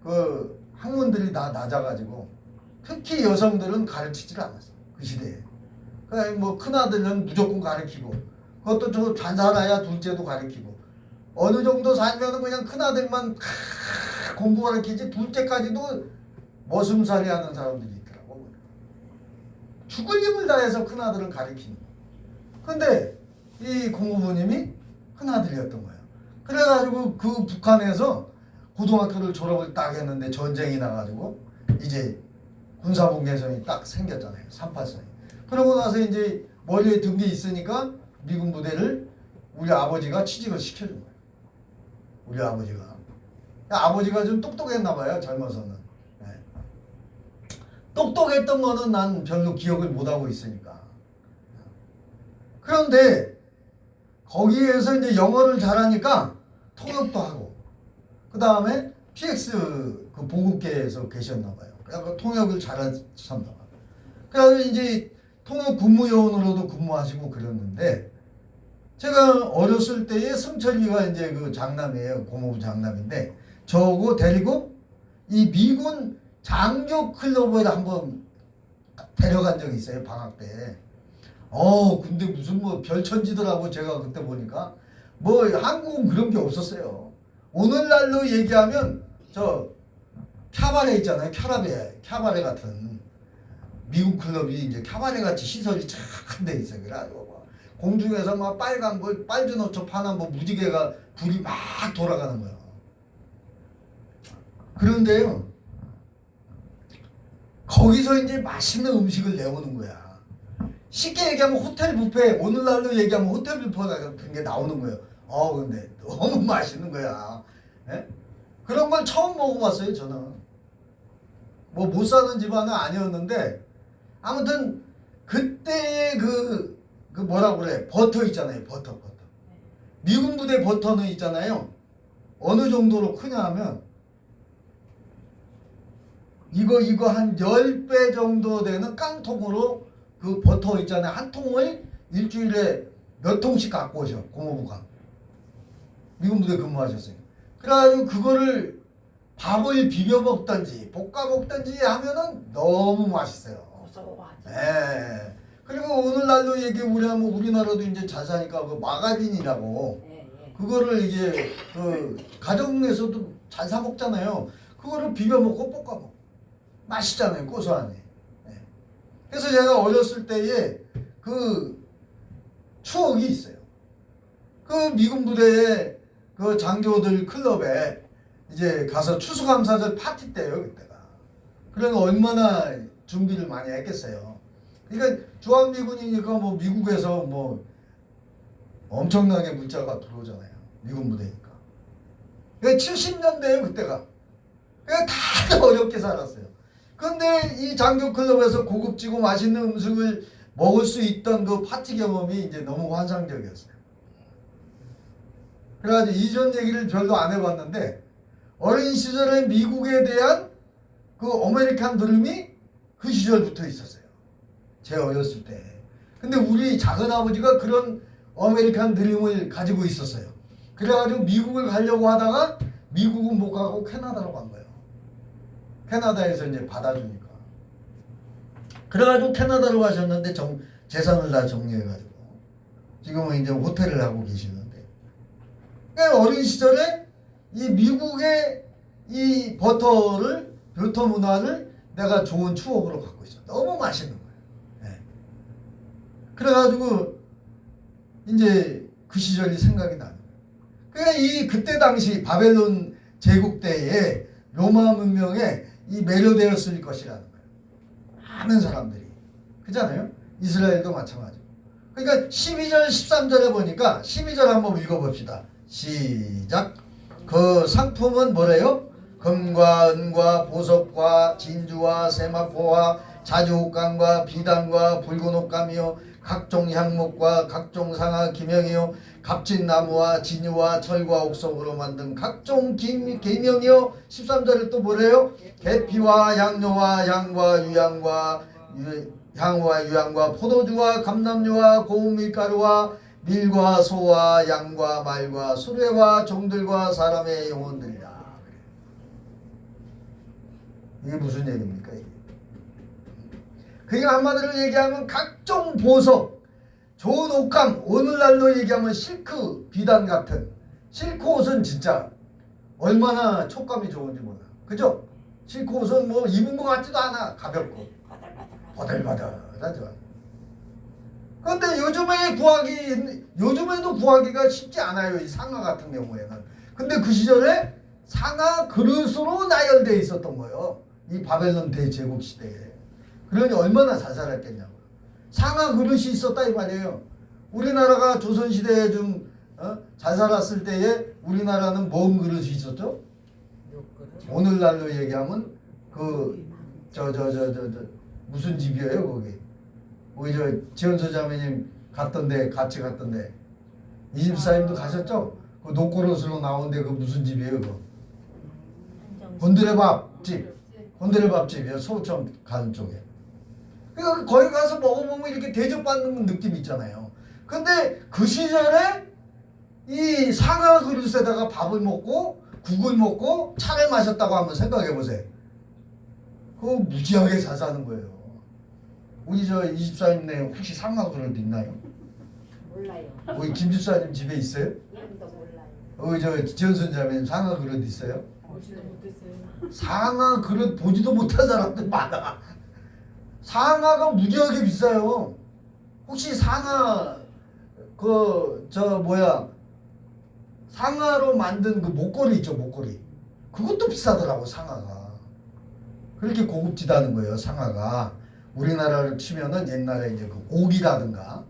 S1: 그 학문들이 다 낮아가지고 특히 여성들은 가르치질 않았어요. 그 시대에. 그러니까 뭐 큰아들은 무조건 가르치고, 그것도 저 잘 살아야 둘째도 가르치고, 어느 정도 살면은 그냥 큰아들만 공부 가르치지 둘째까지도 머슴살이 하는 사람들이 있더라고. 죽을 힘을 다해서 큰아들은 가르치는 거예요. 근데 이 고모부님이 큰아들이었던 거예요. 그래가지고 그 북한에서 고등학교를 졸업을 딱 했는데 전쟁이 나가지고 이제 군사분계선이 딱 생겼잖아요. 3·8선이. 그러고 나서 이제 머리에 든 게 있으니까 미군 부대를 우리 아버지가 취직을 시켜준 거예요. 우리 아버지가. 아버지가 좀 똑똑했나 봐요. 젊어서는. 네. 똑똑했던 거는 난 별로 기억을 못하고 있으니까. 그런데 거기에서 이제 영어를 잘하니까 통역도 하고 그 다음에 PX 그 보급계에서 계셨나 봐요. 그래서 통역을 잘하셨나 봐요. 그래서 이제 통역 근무요원으로도 근무하시고 그랬는데 제가 어렸을 때에 승철이가 이제 그 장남이에요. 고모부 장남인데 저거 데리고 이 미군 장교 클럽에 한번 데려간 적이 있어요. 방학 때. 근데 무슨 뭐 별천지더라고. 제가 그때 보니까 뭐 한국은 그런 게 없었어요. 오늘날로 얘기하면 저 캬바레 있잖아요. 캬바레 같은 미국 클럽이 이제 캬바레 같이 시설이 쫙 한 데 있어요. 그래가지고 공중에서 막 빨간 뭐 빨주노초 파란 뭐 무지개가 불이 막 돌아가는 거예요. 그런데요, 거기서 이제 맛있는 음식을 내오는 거야. 쉽게 얘기하면 호텔 뷔페, 오늘날로 얘기하면 호텔 뷔페 같은 게 나오는 거예요. 근데 너무 맛있는 거야. 예? 그런 걸 처음 먹어봤어요, 저는. 뭐 못 사는 집안은 아니었는데, 아무튼, 그때의 그 뭐라 그래, 버터 있잖아요, 버터. 미군 부대 버터는 있잖아요. 어느 정도로 크냐 하면, 이거 한 10배 정도 되는 깡통으로 그 버터 있잖아요. 한 통을 일주일에 몇 통씩 갖고 오셔. 고모부가. 미군 부대 근무하셨어요. 그래가지고 그거를 밥을 비벼 먹든지 볶아 먹든지 하면은 너무 맛있어요.
S4: 고소하지.
S1: 예. 그리고 오늘날로 얘기하면 우리나라도 이제 잘 사니까 그 마가린이라고
S4: 예.
S1: 그거를 이제 그 가정에서도 잘 사 먹잖아요. 그거를 비벼 먹고 볶아 먹고 맛있잖아요. 고소하니. 예. 그래서 제가 어렸을 때에 그 추억이 있어요. 그 미군 부대에 그 장교들 클럽에 이제 가서 추수감사절 파티 때요, 그때가. 그러니까 얼마나 준비를 많이 했겠어요. 그러니까 주한미군이니까 뭐 미국에서 뭐 엄청나게 문자가 들어오잖아요. 미군 부대니까. 그러니까 70년대에요, 그때가. 그러니까 다들 어렵게 살았어요. 근데 이 장교 클럽에서 고급지고 맛있는 음식을 먹을 수 있던 그 파티 경험이 이제 너무 환상적이었어요. 그래가지고 이전 얘기를 별로 안 해봤는데 어린 시절에 미국에 대한 그 아메리칸 드림이 그 시절부터 있었어요. 제 어렸을 때. 근데 우리 작은아버지가 그런 아메리칸 드림을 가지고 있었어요. 그래가지고 미국을 가려고 하다가 미국은 못 가고 캐나다로 간 거예요. 캐나다에서 이제 받아주니까. 그래가지고 캐나다로 가셨는데 재산을 다 정리해가지고 지금은 이제 호텔을 하고 계시는데. 그러니까 어린 시절에 이 미국의 이 버터 문화를 내가 좋은 추억으로 갖고 있어. 너무 맛있는 거예요. 네. 그래가지고 이제 그 시절이 생각이 나는 거예요. 그러니까 그때 당시 바벨론 제국 때에 로마 문명에 이 매료되었을 것이라는 거예요. 많은 사람들이. 그잖아요? 이스라엘도 마찬가지고. 그러니까 12절 13절에 보니까 12절 한번 읽어봅시다. 시작. 그 상품은 뭐래요? 금과 은과 보석과 진주와 세마포와 자주옥감과 비단과 붉은 옷감이요 각종 향목과 각종 상아 기명이요 값진 나무와 진유와 철과 옥석으로 만든 각종 기명이요 13절에 또 뭐래요? 계피와 향료와 향과 유향과 향과 유향과 포도주와 감람유와 고운 밀가루와 밀과 소와 양과 말과 수레와 종들과 사람의 영혼들이라. 이게 무슨 얘기입니까? 이게? 그게 한마디로 얘기하면 각종 보석, 좋은 옷감, 오늘날로 얘기하면 실크 비단 같은 실크 옷은 진짜 얼마나 촉감이 좋은지 몰라. 그죠? 실크 옷은 뭐 입은 것 같지도 않아. 가볍고 보들보들하죠. 그런데 요즘에도 구하기가 쉽지 않아요. 이 상아 같은 경우에는. 근데 그 시절에 상아 그릇으로 나열되어 있었던 거예요. 이 바벨론 대제국 시대에. 그러니 얼마나 자살했겠냐고. 상아 그릇이 있었다 이 말이에요. 우리나라가 조선시대에 좀 잘 살았을 때에 우리나라는 뭔 그릇이 있었죠? 오늘날로 얘기하면 무슨 집이에요 거기? 우리 지원수 자매님 같이 갔던데 이집사님도 가셨죠? 그 녹그릇으로 나오는데 그 무슨 집이에요 그거? 곤드레 밥집이에요. 서울청 가는 쪽에. 그러니까 거기 가서 먹어보면 이렇게 대접받는 느낌 있잖아요. 근데 그 시절에 이 상아 그릇에다가 밥을 먹고 국을 먹고 차를 마셨다고 한번 생각해 보세요. 그거 무지하게 잘 사는 거예요. 우리 이집사님네 혹시 상아 그릇 있나요?
S4: 몰라요.
S1: 우리 김집사님 집에 있어요?
S4: 이름도 몰라요.
S1: 우리 지원순 자매님 상아 그릇 있어요?
S3: 보지도 못했어요.
S1: 상아 그릇 보지도 못한 사람들 많아. 상아가 무지하게 비싸요. 혹시 상아 상아로 만든 그 목걸이 있죠, 목걸이. 그것도 비싸더라고 상아가. 그렇게 고급지다는 거예요, 상아가. 우리나라를 치면은 옛날에 이제 그 옥이라든가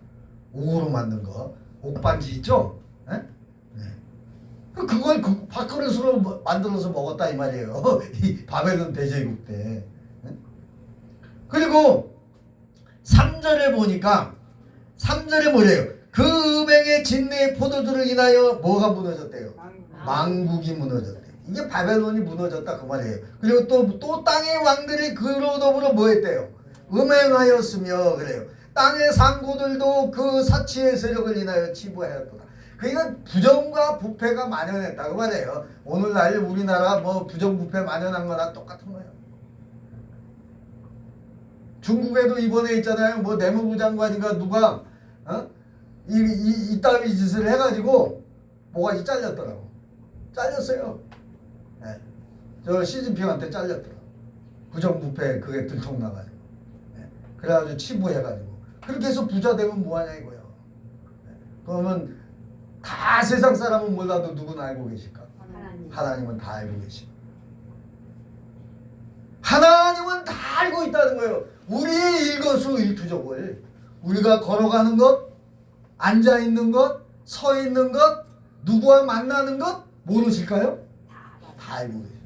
S1: 옥으로 만든 거, 옥반지 있죠? 예? 네. 그걸 밥그릇으로 만들어서 먹었다 이 말이에요. 이 바벨론 대제국 때. 예? 그리고 3절에 보니까 3절에 뭐래요? 그 음행의 진리의 포도주를 인하여 뭐가 무너졌대요? 망국이 무너졌대. 이게 바벨론이 무너졌다 그 말이에요. 그리고 또 땅의 왕들이 그로 더불어 뭐 했대요? 음행하였으며 그래요. 땅의 상고들도 그 사치의 세력을 인하여 치부하였도다. 그러니까 부정과 부패가 만연했다 그 말이에요. 오늘날 우리나라 뭐 부정부패 만연한 거나 똑같은 거예요. 중국에도 이번에 있잖아요. 뭐 내무부 장관인가 누가 이따위 짓을 해가지고 뭐가지 잘렸더라고. 잘렸어요. 네. 저 시진핑한테 잘렸더라고. 부정부패 그게 들통나가지고. 네. 그래가지고 치부해가지고. 그렇게 해서 부자 되면 뭐하냐 이거요. 네. 그러면 다 세상 사람은 몰라도 누구는 알고 계실까? 하나님은 다 알고 계십니다. 하나님은 다 알고 있다는 거예요. 우리의 일거수일투족을 우리가 걸어가는 것, 앉아있는 것, 서있는 것, 누구와 만나는 것 모르실까요? 다 알고 계십니다.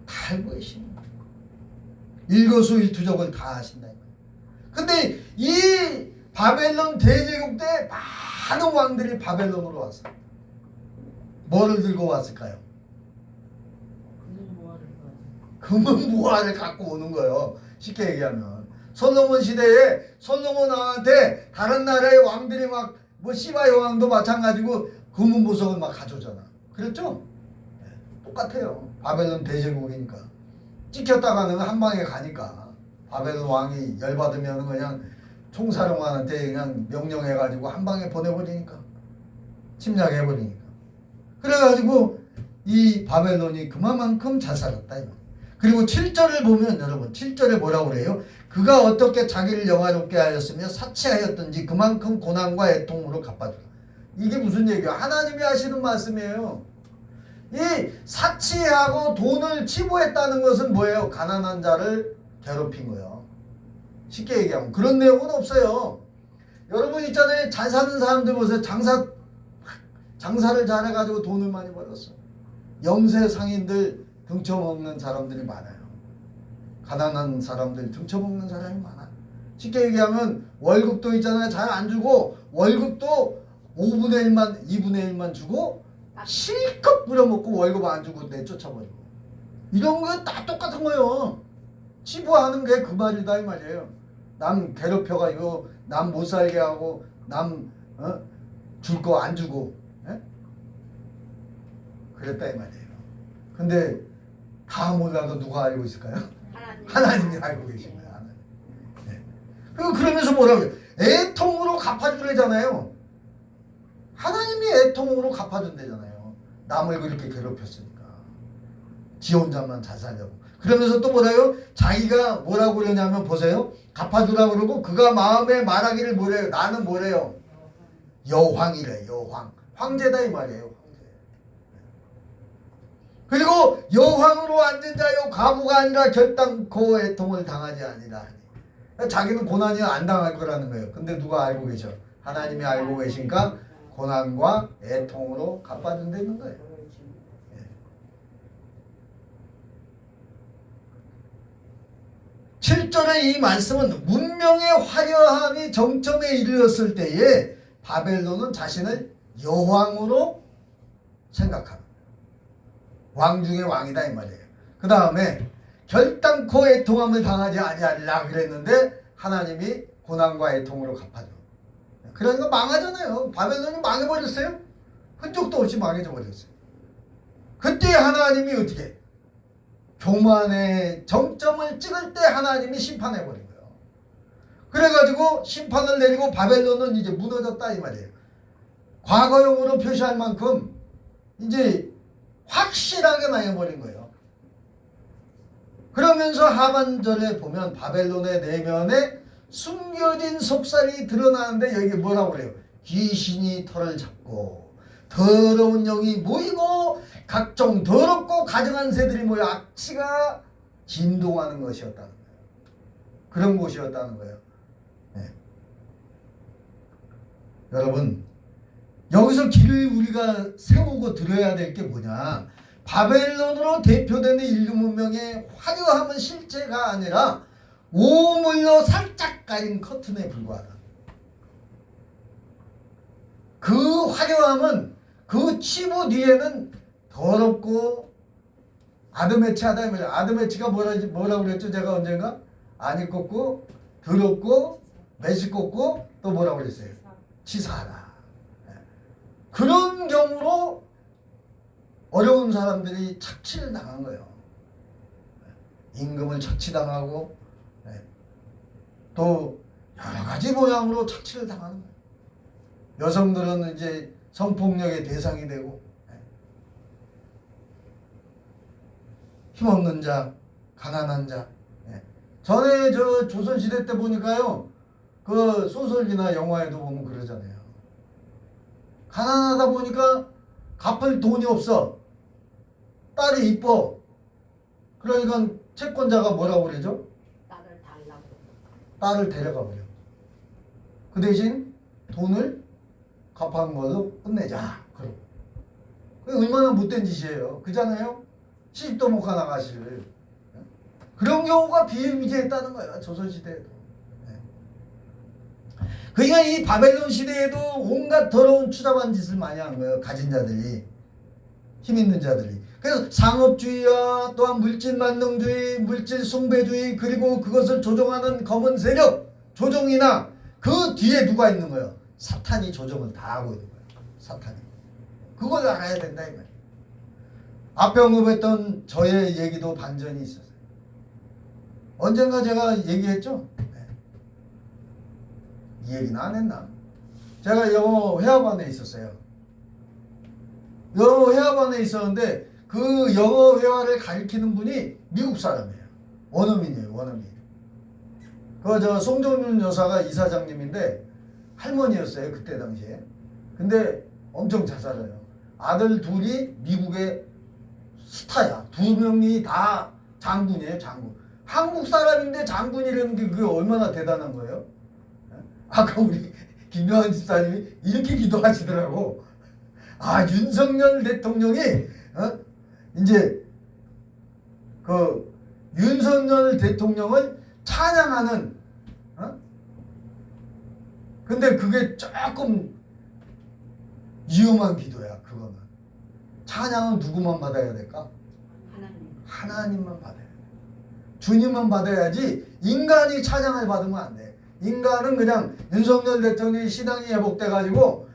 S1: 다 알고 계십니다. 일거수일투족을 다 하신다. 근데 이 바벨론 대제국 때 많은 왕들이 바벨론으로 왔어요. 뭐를 들고 왔을까요? 금은무화를 갖고 오는 거예요. 쉽게 얘기하면 솔로몬 시대에 솔로몬 왕한테 다른 나라의 왕들이 막 뭐 시바 여왕도 마찬가지고 금은보석을 막 가져오잖아. 그랬죠? 네, 똑같아요. 바벨론 대제국이니까 찍혔다가는 한 방에 가니까 바벨론 왕이 열받으면 그냥 총사령관한테 그냥 명령해가지고 한 방에 보내버리니까 침략해버리니까. 그래가지고 이 바벨론이 그만큼 잘 살았다. 그리고 7절을 보면 여러분 7절에 뭐라고 그래요? 그가 어떻게 자기를 영화롭게 하였으며 사치하였든지 그만큼 고난과 애통으로 갚아주라. 이게 무슨 얘기야? 하나님이 하시는 말씀이에요. 이 사치하고 돈을 치부했다는 것은 뭐예요? 가난한 자를 괴롭힌 거예요. 쉽게 얘기하면 그런 내용은 없어요. 여러분 있잖아요. 잘 사는 사람들 보세요. 장사를 잘해가지고 돈을 많이 벌었어. 영세 상인들 등쳐먹는 사람들이 많아요. 가난한 사람들 등쳐먹는 사람이 많아요. 쉽게 얘기하면 월급도 있잖아요. 잘 안 주고 월급도 5분의 1만 2분의 1만 주고 실컷 부려먹고 월급 안 주고 내쫓아버리고. 이런 거 다 똑같은 거예요. 치부하는 게 그 말이다 이 말이에요. 남 괴롭혀가지고 남 못 살게 하고 남 줄 거 안 주고 그랬다 이 말이에요. 근데 다 몰라도 누가 알고 있을까요? 하나님이 알고 계신 거예요. 하나님. 네. 그리고 그러면서 뭐라고 해요? 애통으로 갚아주래잖아요. 하나님이 애통으로 갚아준대잖아요. 남을 그렇게 괴롭혔으니까. 지 혼자만 잘 살려고. 그러면서 또 뭐래요? 자기가 뭐라고 그러냐면 보세요. 갚아주라고 그러고 그가 마음에 말하기를 뭐래요? 나는 뭐래요? 여황이래. 여황. 황제다 이 말이에요. 황제. 그리고 여황으로 앉은 자요 과부가 아니라 결단코 애통을 당하지 아니라. 자기는 고난이 안 당할 거라는 거예요. 근데 누가 알고 계셔? 하나님이 알고 계시니까 고난과 애통으로 갚아준다는 거예요. 7절의 이 말씀은 문명의 화려함이 정점에 이르렀을 때에 바벨론은 자신을 여왕으로 생각하는 왕 중의 왕이다 이 말이에요. 그 다음에 결단코 애통함을 당하지 아니하리라 그랬는데 하나님이 고난과 애통으로 갚아줘. 그러니까 망하잖아요. 바벨론이 망해버렸어요. 흔적도 없이 망해져 버렸어요. 그때 하나님이 어떻게 교만의 정점을 찍을 때 하나님이 심판해버린 거예요. 그래가지고 심판을 내리고 바벨론은 이제 무너졌다 이 말이에요. 과거용으로 표시할 만큼 이제 확실하게 망해버린 거예요. 그러면서 하반절에 보면 바벨론의 내면에 숨겨진 속살이 드러나는데 여기 뭐라고 그래요? 귀신이 털을 잡고 더러운 영이 모이고 각종 더럽고 가증한 새들이 모여 악취가 진동하는 것이었다는 거예요. 그런 곳이었다는 거예요. 네. 여러분 여기서 길을 우리가 세우고 들어야 될 게 뭐냐? 바벨론으로 대표되는 인류 문명의 화려함은 실제가 아니라 오물로 살짝 가린 커튼에 불과하다. 그 화려함은 그 치부 뒤에는 더럽고 아드메치하다 이 말이야. 아드메치가 뭐라고 그랬죠? 제가 언젠가 안 입고 더럽고 매식고 또 뭐라고 그랬어요? 치사하다. 그런 경우로 어려운 사람들이 착취를 당한 거예요. 임금을 착취당하고 또 여러 가지 모양으로 착취를 당하는 거예요. 여성들은 이제 성폭력의 대상이 되고 힘없는 자, 가난한 자. 전에 저 조선시대 때 보니까요. 그 소설이나 영화에도 보면 그러잖아요. 가난하다 보니까 갚을 돈이 없어. 딸이 이뻐. 그러니까 채권자가 뭐라고 그러죠?
S4: 딸을 달라고.
S1: 딸을 데려가 버려. 그 대신 돈을 갚아는 걸로 끝내자. 그럼. 그게 얼마나 못된 짓이에요. 그잖아요? 시집도 못 가 나가시를. 그런 경우가 비일비재했다는 거예요. 조선시대에도. 그러니까 이 바벨론 시대에도 온갖 더러운 추잡한 짓을 많이 한 거예요. 가진 자들이. 힘 있는 자들이. 그래서 상업주의와 또한 물질만능주의, 물질 숭배주의 그리고 그것을 조종하는 검은 세력 조종이나 그 뒤에 누가 있는 거예요? 사탄이 조종을 다 하고 있는 거예요. 사탄이. 그걸 알아야 된다 이 말이에요. 앞에 언급했던 저의 얘기도 반전이 있었어요. 언젠가 제가 얘기했죠? 이 얘기는 안 했나? 제가 영어 회화반에 있었어요. 영어 회화반에 있었는데 그 영어 회화를 가르치는 분이 미국 사람이에요. 원어민이에요. 원어민. 그 저 송정윤 여사가 이사장님인데 할머니였어요. 그때 당시에. 근데 엄청 잘 살아요. 아들 둘이 미국의 스타야. 두 명이 다 장군이에요. 장군. 한국 사람인데 장군이라는 게 그게 얼마나 대단한 거예요. 아까 우리 김여한 집사님이 이렇게 기도하시더라고. 아, 윤석열 대통령이 이제 그 윤석열 대통령을 찬양하는 근데 그게 조금 위험한 기도야. 그거는 찬양은 누구만 받아야 될까? 하나님만 받아야 돼. 주님만 받아야지 인간이 찬양을 받으면 안 돼. 인간은 그냥 윤석열 대통령이 신앙이 회복돼가지고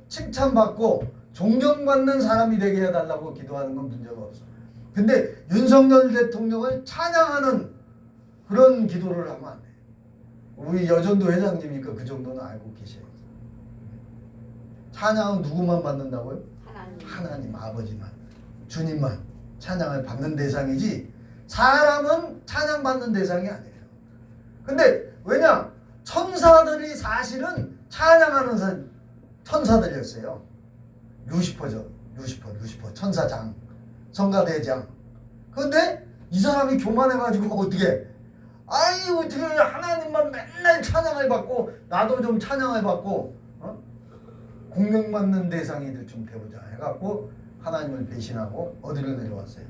S1: 칭찬받고 존경받는 사람이 되게 해달라고 기도하는 건 문제가 없어. 근데 윤석열 대통령을 찬양하는 그런 기도를 하면 안 돼. 우리 여전도 회장님이니까 그 정도는 알고 계셔요. 찬양은 누구만 받는다고요? 하나님 아버지만, 주님만 찬양을 받는 대상이지 사람은 찬양받는 대상이 아니에요. 근데 왜냐? 천사들이 사실은 찬양하는 천사들이었어요. 루시퍼죠. 루시퍼 천사장, 성가대장. 근데 이 사람이 교만해가지고 어떻게 하나님만 맨날 찬양을 받고 나도 좀 찬양을 받고 공명받는 대상이 좀 되보자 해갖고 하나님을 배신하고 어디로 내려왔어요?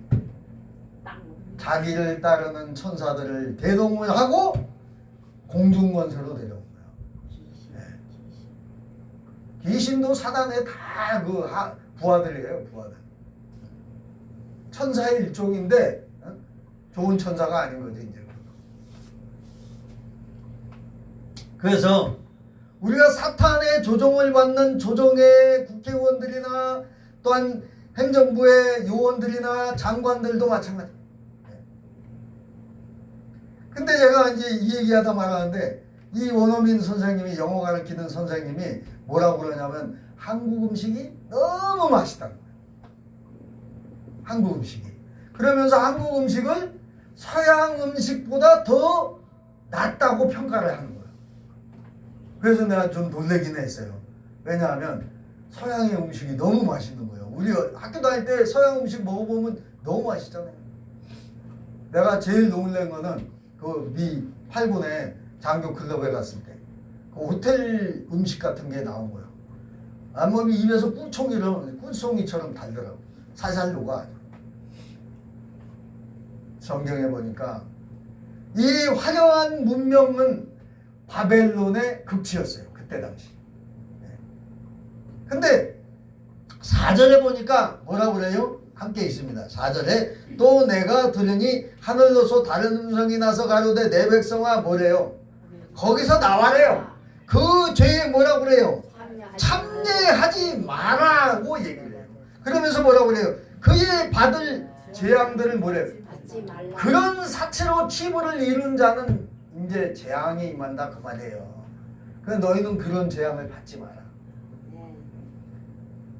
S1: 자기를 따르는 천사들을 대동을 하고 공중권세로 내려온 거예요. 네. 귀신도 사단의 다 부하들이에요. 부하들. 천사의 일종인데 좋은 천사가 아닌 거죠. 이제. 그래서 우리가 사탄의 조종을 받는 조정의 국회의원들이나 또한 행정부의 요원들이나 장관들도 마찬가지. 근데 제가 이제 이 얘기하다 말하는데 이 원어민 선생님이 영어 가르치는 선생님이 뭐라고 그러냐면 한국 음식이 너무 맛있다는 거예요. 한국 음식이. 그러면서 한국 음식을 서양 음식보다 더 낫다고 평가를 하는 거예요. 그래서 내가 좀 놀래긴 했어요. 왜냐하면 서양의 음식이 너무 맛있는 거예요. 우리 학교 다닐 때 서양 음식 먹어보면 너무 맛있잖아요. 내가 제일 놀란 거는 그 미 8군의 장교 클럽에 갔을 때 그 호텔 음식 같은 게 나온 거예요. 몸이 입에서 꿀송이처럼 달더라고. 살살 녹아. 성경에 보니까 이 화려한 문명은 바벨론의 극치였어요. 그때 당시. 근데 4절에 보니까 뭐라고 그래요? 함께 있습니다. 4절에 또 내가 들으니 하늘로서 다른 음성이 나서 가로되 내 백성아 뭐래요? 거기서 나와래요. 그 죄에 뭐라고 그래요? 참여하지 마라고 얘기를 해요. 그러면서 뭐라고 그래요? 그의 받을 재앙들을 뭐래요? 그런 사체로 치부를 이룬 자는 이제 재앙이 임한다 그 말이에요. 그래서 너희는 그런 재앙을 받지 마라.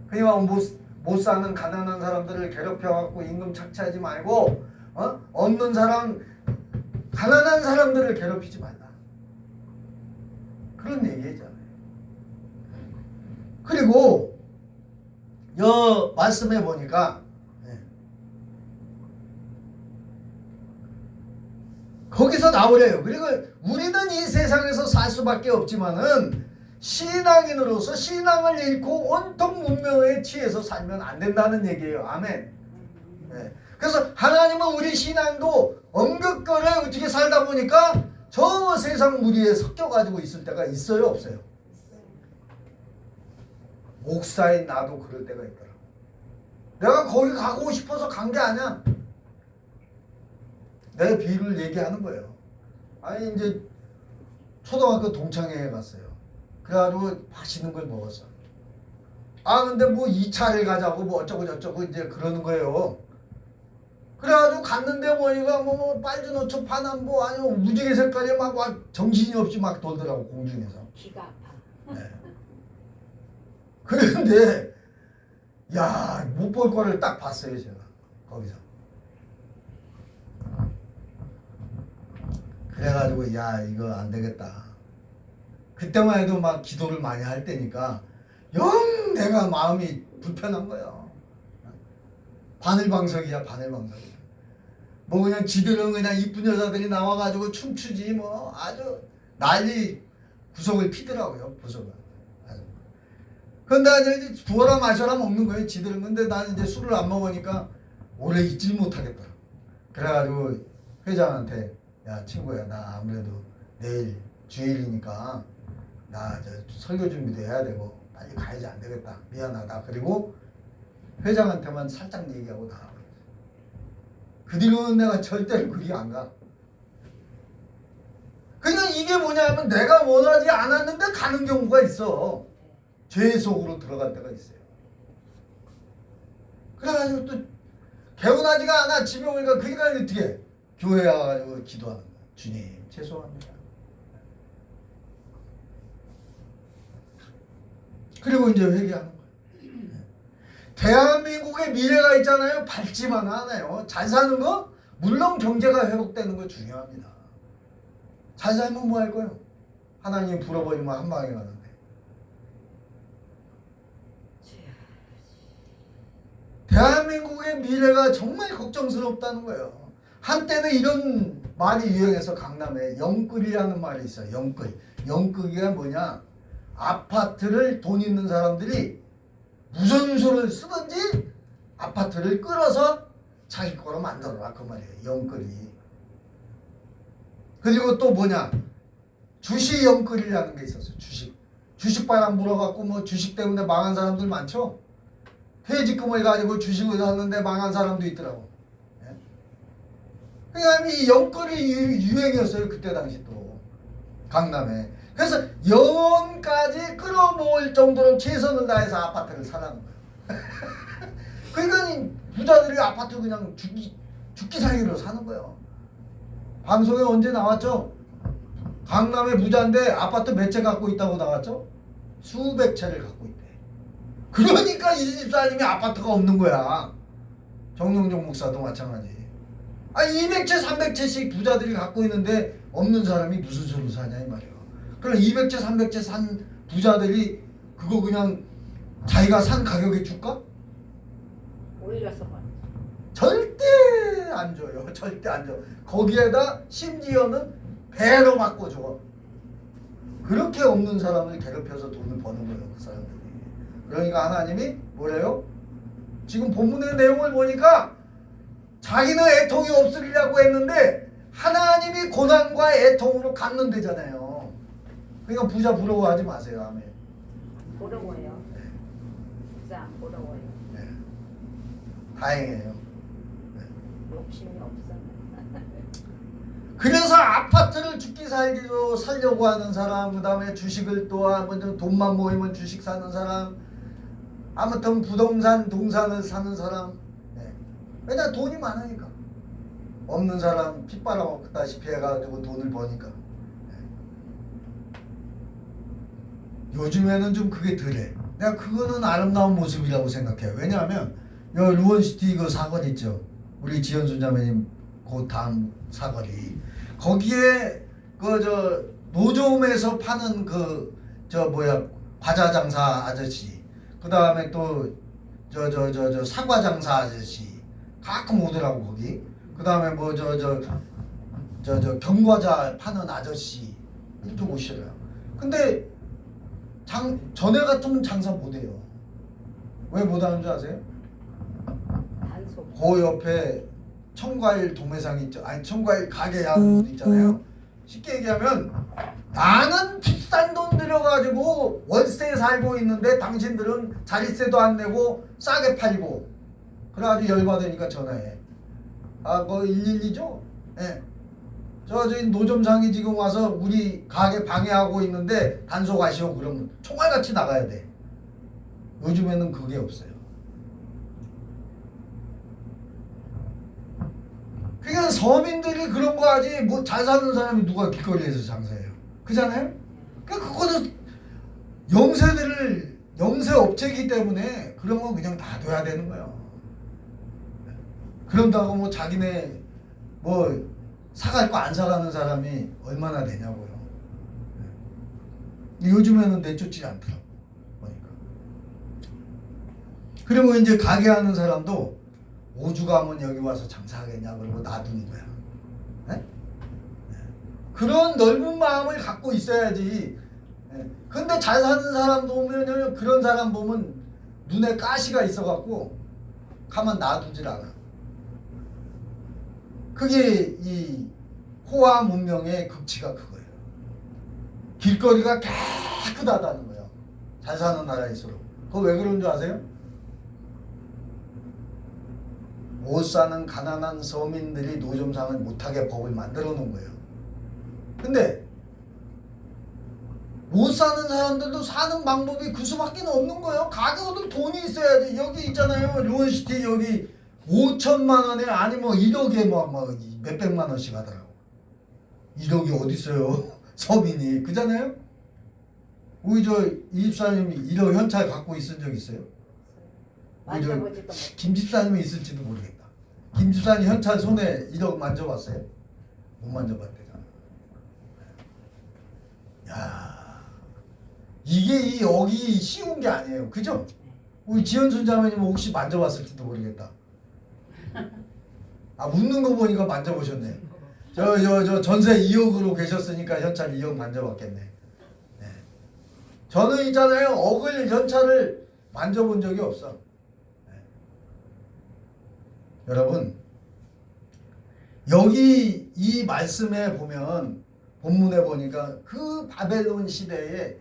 S1: 그러니까 못 사는 가난한 사람들을 괴롭혀갖고 임금 착취하지 말고 없는 사람 가난한 사람들을 괴롭히지 말라. 그런 얘기잖아요. 그리고 여 말씀해 보니까 거기서 나오래요. 그리고 우리는 이 세상에서 살 수밖에 없지만은 신앙인으로서 신앙을 잃고 온통 문명에 취해서 살면 안 된다는 얘기예요. 아멘. 네. 그래서 하나님은 우리 신앙도 엉극거려 어떻게 살다 보니까 저 세상 무리에 섞여가지고 있을 때가 있어요, 없어요? 목사인 나도 그럴 때가 있더라. 내가 거기 가고 싶어서 간 게 아니야. 내 비유를 얘기하는 거예요. 아니 이제 초등학교 동창회에 갔어요. 그래가지고 맛있는 걸 먹었어. 근데 뭐 2차를 가자고 뭐 어쩌고 저쩌고 이제 그러는 거예요. 그래가지고 갔는데 보니까 뭐 빨주노초 파남 뭐 아니면 무지개 색깔이 막 정신이 없이 막 돌더라고 공중에서.
S4: 기가 아파.
S1: 네. 그런데 야 못 볼 거를 딱 봤어요 제가 거기서. 그래가지고 야 이거 안 되겠다. 그때만 해도 막 기도를 많이 할 때니까 영 내가 마음이 불편한 거예요. 바늘방석이야 바늘방석이야. 뭐 그냥 지들은 그냥 이쁜 여자들이 나와가지고 춤추지 뭐 아주 난리 구석을 피더라고요 구석을. 근데 이제 부어라 마셔라 먹는 거예요 지들은. 근데 나는 이제 술을 안 먹으니까 오래 있질 못하겠더라. 그래가지고 회장한테 야 친구야 나 아무래도 내일 주일이니까 나 저 설교 준비도 해야 되고 빨리 가야지 안 되겠다 미안하다. 그리고 회장한테만 살짝 얘기하고 나가버렸어. 그 뒤로는 내가 절대로 그리 안 가. 그러니까 이게 뭐냐면 내가 원하지 않았는데 가는 경우가 있어. 죄 속으로 들어갈 때가 있어요. 그래가지고 또 개운하지가 않아. 집에 오니까 그러니까 어떻게 교회에 와가지고 기도하는 거야. 주님 죄송합니다. 그리고 이제 회개하는 거예요. 대한민국의 미래가 있잖아요. 밝지만 않아요. 잘 사는 거 물론 경제가 회복되는 거 중요합니다. 잘 살면 뭐 할 거예요? 하나님 불어버리면 한 방에 가는데. 대한민국의 미래가 정말 걱정스럽다는 거예요. 한때는 이런 말이 유행해서 강남에 영끌이라는 말이 있어요. 영끌. 영끌이가 뭐냐? 아파트를 돈 있는 사람들이 무슨 수를 쓰든지 아파트를 끌어서 자기 거로 만들어라 그 말이에요. 영끌이. 그리고 또 뭐냐? 주식 영끌이라는 게 있었어요. 주식 바람 불어갖고 뭐 주식 때문에 망한 사람들 많죠. 퇴직금을 가지고 주식을 샀는데 망한 사람도 있더라고. 예? 그러니까 이 영끌이 유행이었어요. 그때 당시 또 강남에. 그래서 영원까지 끌어모을 정도로 최선을 다해서 아파트를 사라는 거예요. 그러니까 부자들이 아파트 그냥 죽기 살기로 사는 거예요. 방송에 언제 나왔죠? 강남의 부자인데 아파트 몇 채 갖고 있다고 나왔죠? 수백 채를 갖고 있대. 그러니까 이 집사님이 아파트가 없는 거야. 정영종 목사도 마찬가지. 200채 300채씩 부자들이 갖고 있는데 없는 사람이 무슨 소리를 사냐 이 말이야. 그럼 200채 300채 산 부자들이 그거 그냥 자기가 산 가격에 줄까?
S4: 올려서 봐.
S1: 절대 안 줘요. 절대 안 줘. 거기에다 심지어는 배로 바꿔 줘. 그렇게 없는 사람을 괴롭혀서 돈을 버는 거예요. 그 사람들이. 그러니까 하나님이 뭐래요? 지금 본문의 내용을 보니까 자기는 애통이 없으리라고 했는데 하나님이 고난과 애통으로 갚는다잖아요. 그러니까 부자 부러워하지 마세요. 아멘.
S4: 부러워요. 진짜 안 부러워요.
S1: 네. 다행이에요.
S4: 욕심이 없어.
S1: 그래서 아파트를 죽기 살기로 살려고 하는 사람, 그 다음에 주식을 또 하면 돈만 모이면 주식 사는 사람, 아무튼 부동산, 동산을 사는 사람. 네. 왜냐 돈이 많으니까. 없는 사람 피 빨아먹다시피 해가지고 돈을 버니까. 네. 요즘에는 좀 그게 덜해. 내가 그거는 아름다운 모습이라고 생각해요. 왜냐하면 요 루원시티 그 사건 있죠. 우리 지연순 자매님 그 다음 사거리. 거기에 그 저 노점에서 파는 그 저 뭐야 과자 장사 아저씨, 그 다음에 또 저 사과 장사 아저씨 가끔 오더라고 거기. 그 다음에 뭐 저 경과자 파는 아저씨 이렇게 오시더라고. 근데 전에 같으면 장사 못해요. 왜 못하는 줄 아세요?
S4: 단속.
S1: 그 옆에 청과일 도매상 있죠. 아니 청과일 가게 하는 분 있잖아요. 쉽게 얘기하면 나는 비싼 돈 들여가지고 월세에 살고 있는데 당신들은 자릿세도 안 내고 싸게 팔고. 그래가지고 열받으니까 전화해. 그거 112죠? 예. 저기 노점상이 지금 와서 우리 가게 방해하고 있는데 단속하시오. 그러면 총알같이 나가야 돼. 요즘에는 그게 없어요. 그러니까 서민들이 그런 거 하지 뭐 잘 사는 사람이 누가 길거리에서 장사해요. 그잖아요? 그러니까 그거는 영세 업체이기 때문에 그런 건 그냥 놔둬야 되는 거예요. 그런다고 뭐 자기네 뭐 사갈 거 안 사가는 사람이 얼마나 되냐고요. 요즘에는 내쫓지 않더라고. 그러니까. 그리고 이제 가게 하는 사람도 오죽하면 여기 와서 장사하겠냐 그러고 놔두는 거야. 네? 네. 그런 넓은 마음을 갖고 있어야지. 네. 근데 잘 사는 사람 보면 그런 사람 보면 눈에 가시가 있어갖고 가만 놔두질 않아. 그게 이 호화 문명의 극치가 그거예요. 길거리가 깨끗하다는 거예요. 잘 사는 나라일수록. 그거 왜 그런 줄 아세요? 못 사는 가난한 서민들이 노점상을 못하게 법을 만들어 놓은 거예요. 근데 못 사는 사람들도 사는 방법이 그 수밖에 없는 거예요. 가게도 돈이 있어야지. 여기 있잖아요. 루원시티 여기 5천만 원에 아니면 1억에 뭐 몇백만 원씩 하더라고. 1억이 어디 있어요? 서민이. 그잖아요? 우리 이 집사님이 1억 현찰 갖고 있은 적 있어요?
S4: 만져보지도 못.
S1: 김 집사님이 있을지도 모르겠다. 김 집사님 현찰 손에 1억 만져봤어요? 못 만져봤대잖아. 야, 이게 이 억이 쉬운 게 아니에요, 그죠? 우리 지현순 자매님 혹시 만져봤을지도 모르겠다. 아, 웃는 거 보니까 만져보셨네. 저 전세 2억으로 계셨으니까 현찰 2억 만져봤겠네. 네. 저는 있잖아요, 억을 현찰을 만져본 적이 없어. 네. 여러분, 여기 이 말씀에 보면, 본문에 보니까 그 바벨론 시대에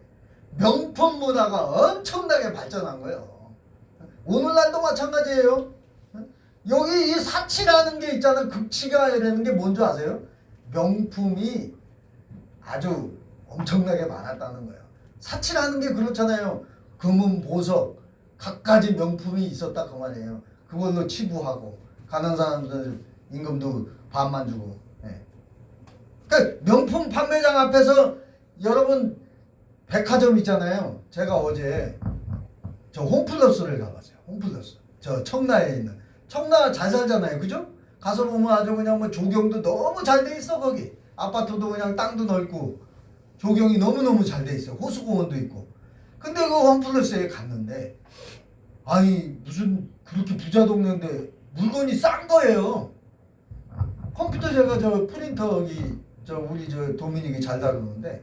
S1: 명품 문화가 엄청나게 발전한 거예요. 오늘날도 마찬가지예요. 여기 이 사치라는 게 있잖아요. 극치가 되는 게 뭔지 아세요? 명품이 아주 엄청나게 많았다는 거예요. 사치라는 게 그렇잖아요. 금은 보석 갖가지 명품이 있었다 그 말이에요. 그걸로 치부하고 가난한 사람들 임금도 반만 주고. 네. 그러니까 명품 판매장 앞에서 여러분 백화점 있잖아요. 제가 어제 저 홈플러스를 가봤어요. 홈플러스 저 청라에 있는. 청라 잘 살잖아요, 그죠? 가서 보면 아주 그냥 뭐 조경도 너무 잘 돼 있어. 거기 아파트도 그냥 땅도 넓고 조경이 너무너무 잘 돼 있어요. 호수공원도 있고. 근데 그 홈플러스에 갔는데 아니 무슨 그렇게 부자 동네인데 물건이 싼 거예요. 컴퓨터 제가 저 프린터기 저 우리 저 도미닉이 잘 다루는데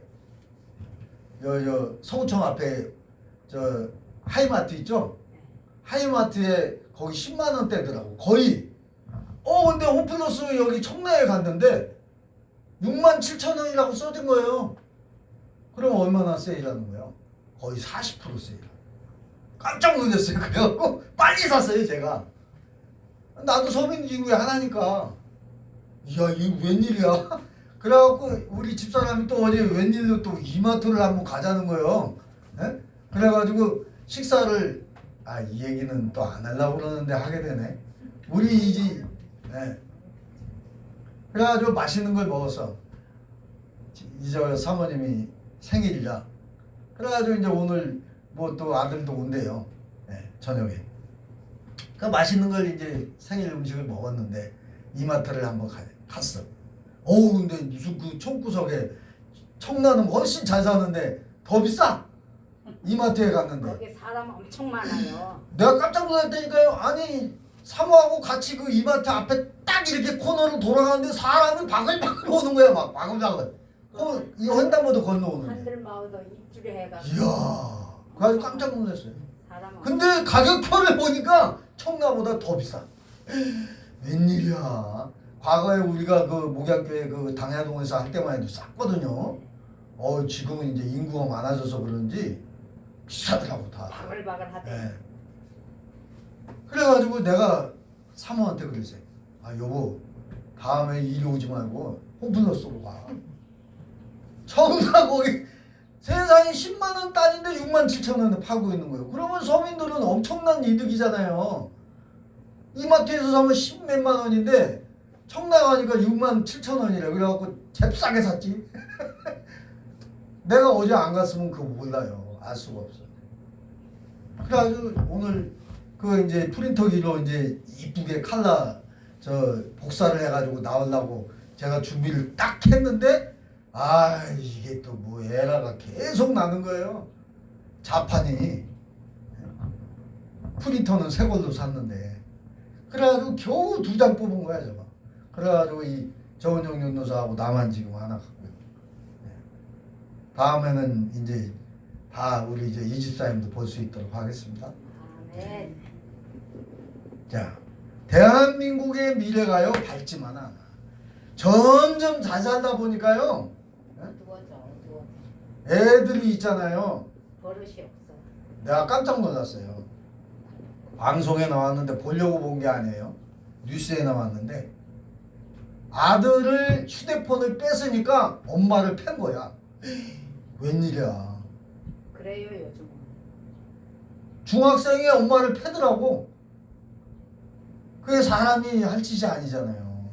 S1: 저 서구청 앞에 저 하이마트 있죠? 하이마트에 거기 10만 원대더라고 거의. 근데 홈플러스 여기 청라에 갔는데 6만 7천 원이라고 써진 거예요. 그럼 얼마나 세일하는 거예요? 거의 40% 세일. 깜짝 놀랐어요. 그래갖고 빨리 샀어요 제가. 나도 서민 지구에 하나니까 이야 이거 웬일이야. 그래갖고 우리 집사람이 또 어제 웬일로 또 이마트를 한번 가자는 거예요. 예? 그래가지고 식사를 이 얘기는 또 안 하려고 그러는데 하게 되네. 우리 이지. 예. 그래가지고 맛있는 걸 먹었어. 이제 사모님이 생일이라. 그래가지고 이제 오늘 뭐 또 아들도 온대요. 예, 저녁에. 그 맛있는 걸 이제 생일 음식을 먹었는데 이마트를 한번 갔어. 근데 무슨 그 총구석에 청라는 훨씬 잘 사는데 더 비싸. 이마트에 갔는데
S4: 거기 사람 엄청 많아요.
S1: 내가 깜짝 놀랐다니까요. 아니 사모하고 같이 그 이마트 앞에 딱 이렇게 코너로 돌아가는데 사람이 바글바글 오는 거야. 막 바글바글. 이 횡단보도 건너오는.
S4: 한들마을도 입주를 해가지고.
S1: 이야. 그래서 깜짝 놀랐어요.
S4: 사람
S1: 근데 가격표를 보니까 청라보다 더 비싸. 웬일이야. 과거에 우리가 그 목양교회 그 당야동에서 할 때만 해도 쌌거든요. 지금은 이제 인구가 많아져서 그런지 비싸더라고 다.
S4: 바글바글하대.
S1: 네. 그래가지고 내가 사모한테 그랬어요. 여보 다음에 이리 오지 말고 홈플러스로 가. 청라 거기 세상에 10만 원 딸인데 6만 7천 원에 팔고 있는 거예요. 그러면 서민들은 엄청난 이득이잖아요. 이마트에서 사면 10몇만 원인데 청라 가니까 6만 7천 원이래. 그래갖고 잽싸게 샀지. 내가 어제 안 갔으면 그거 몰라요. 알 수가 없어. 그래가지고 오늘 그 이제 프린터기로 이제 이쁘게 칼라 저 복사를 해가지고 나오려고 제가 준비를 딱 했는데 이게 또 뭐 에러가 계속 나는 거예요. 자판이. 프린터는 새 걸로 샀는데 그래가지고 겨우 2장 뽑은 거야 제가. 그래가지고 이 정은영 연노사하고 나만 지금 하나 갖고요. 다음에는 이제 다 우리 이제 이 집사님도 볼 수 있도록 하겠습니다.
S4: 아멘.
S1: 자, 대한민국의 미래가요 밝지만 않아. 점점 잘 살다 보니까요.
S4: 어두워져.
S1: 애들이 있잖아요.
S4: 버릇이 없어.
S1: 내가 깜짝 놀랐어요. 방송에 나왔는데 보려고 본 게 아니에요. 뉴스에 나왔는데 아들을 휴대폰을 뺏으니까 엄마를 팬 거야. 웬일이야.
S4: 그래요 요즘은.
S1: 중학생이 엄마를 패더라고. 그게 사람이 할 짓이 아니잖아요.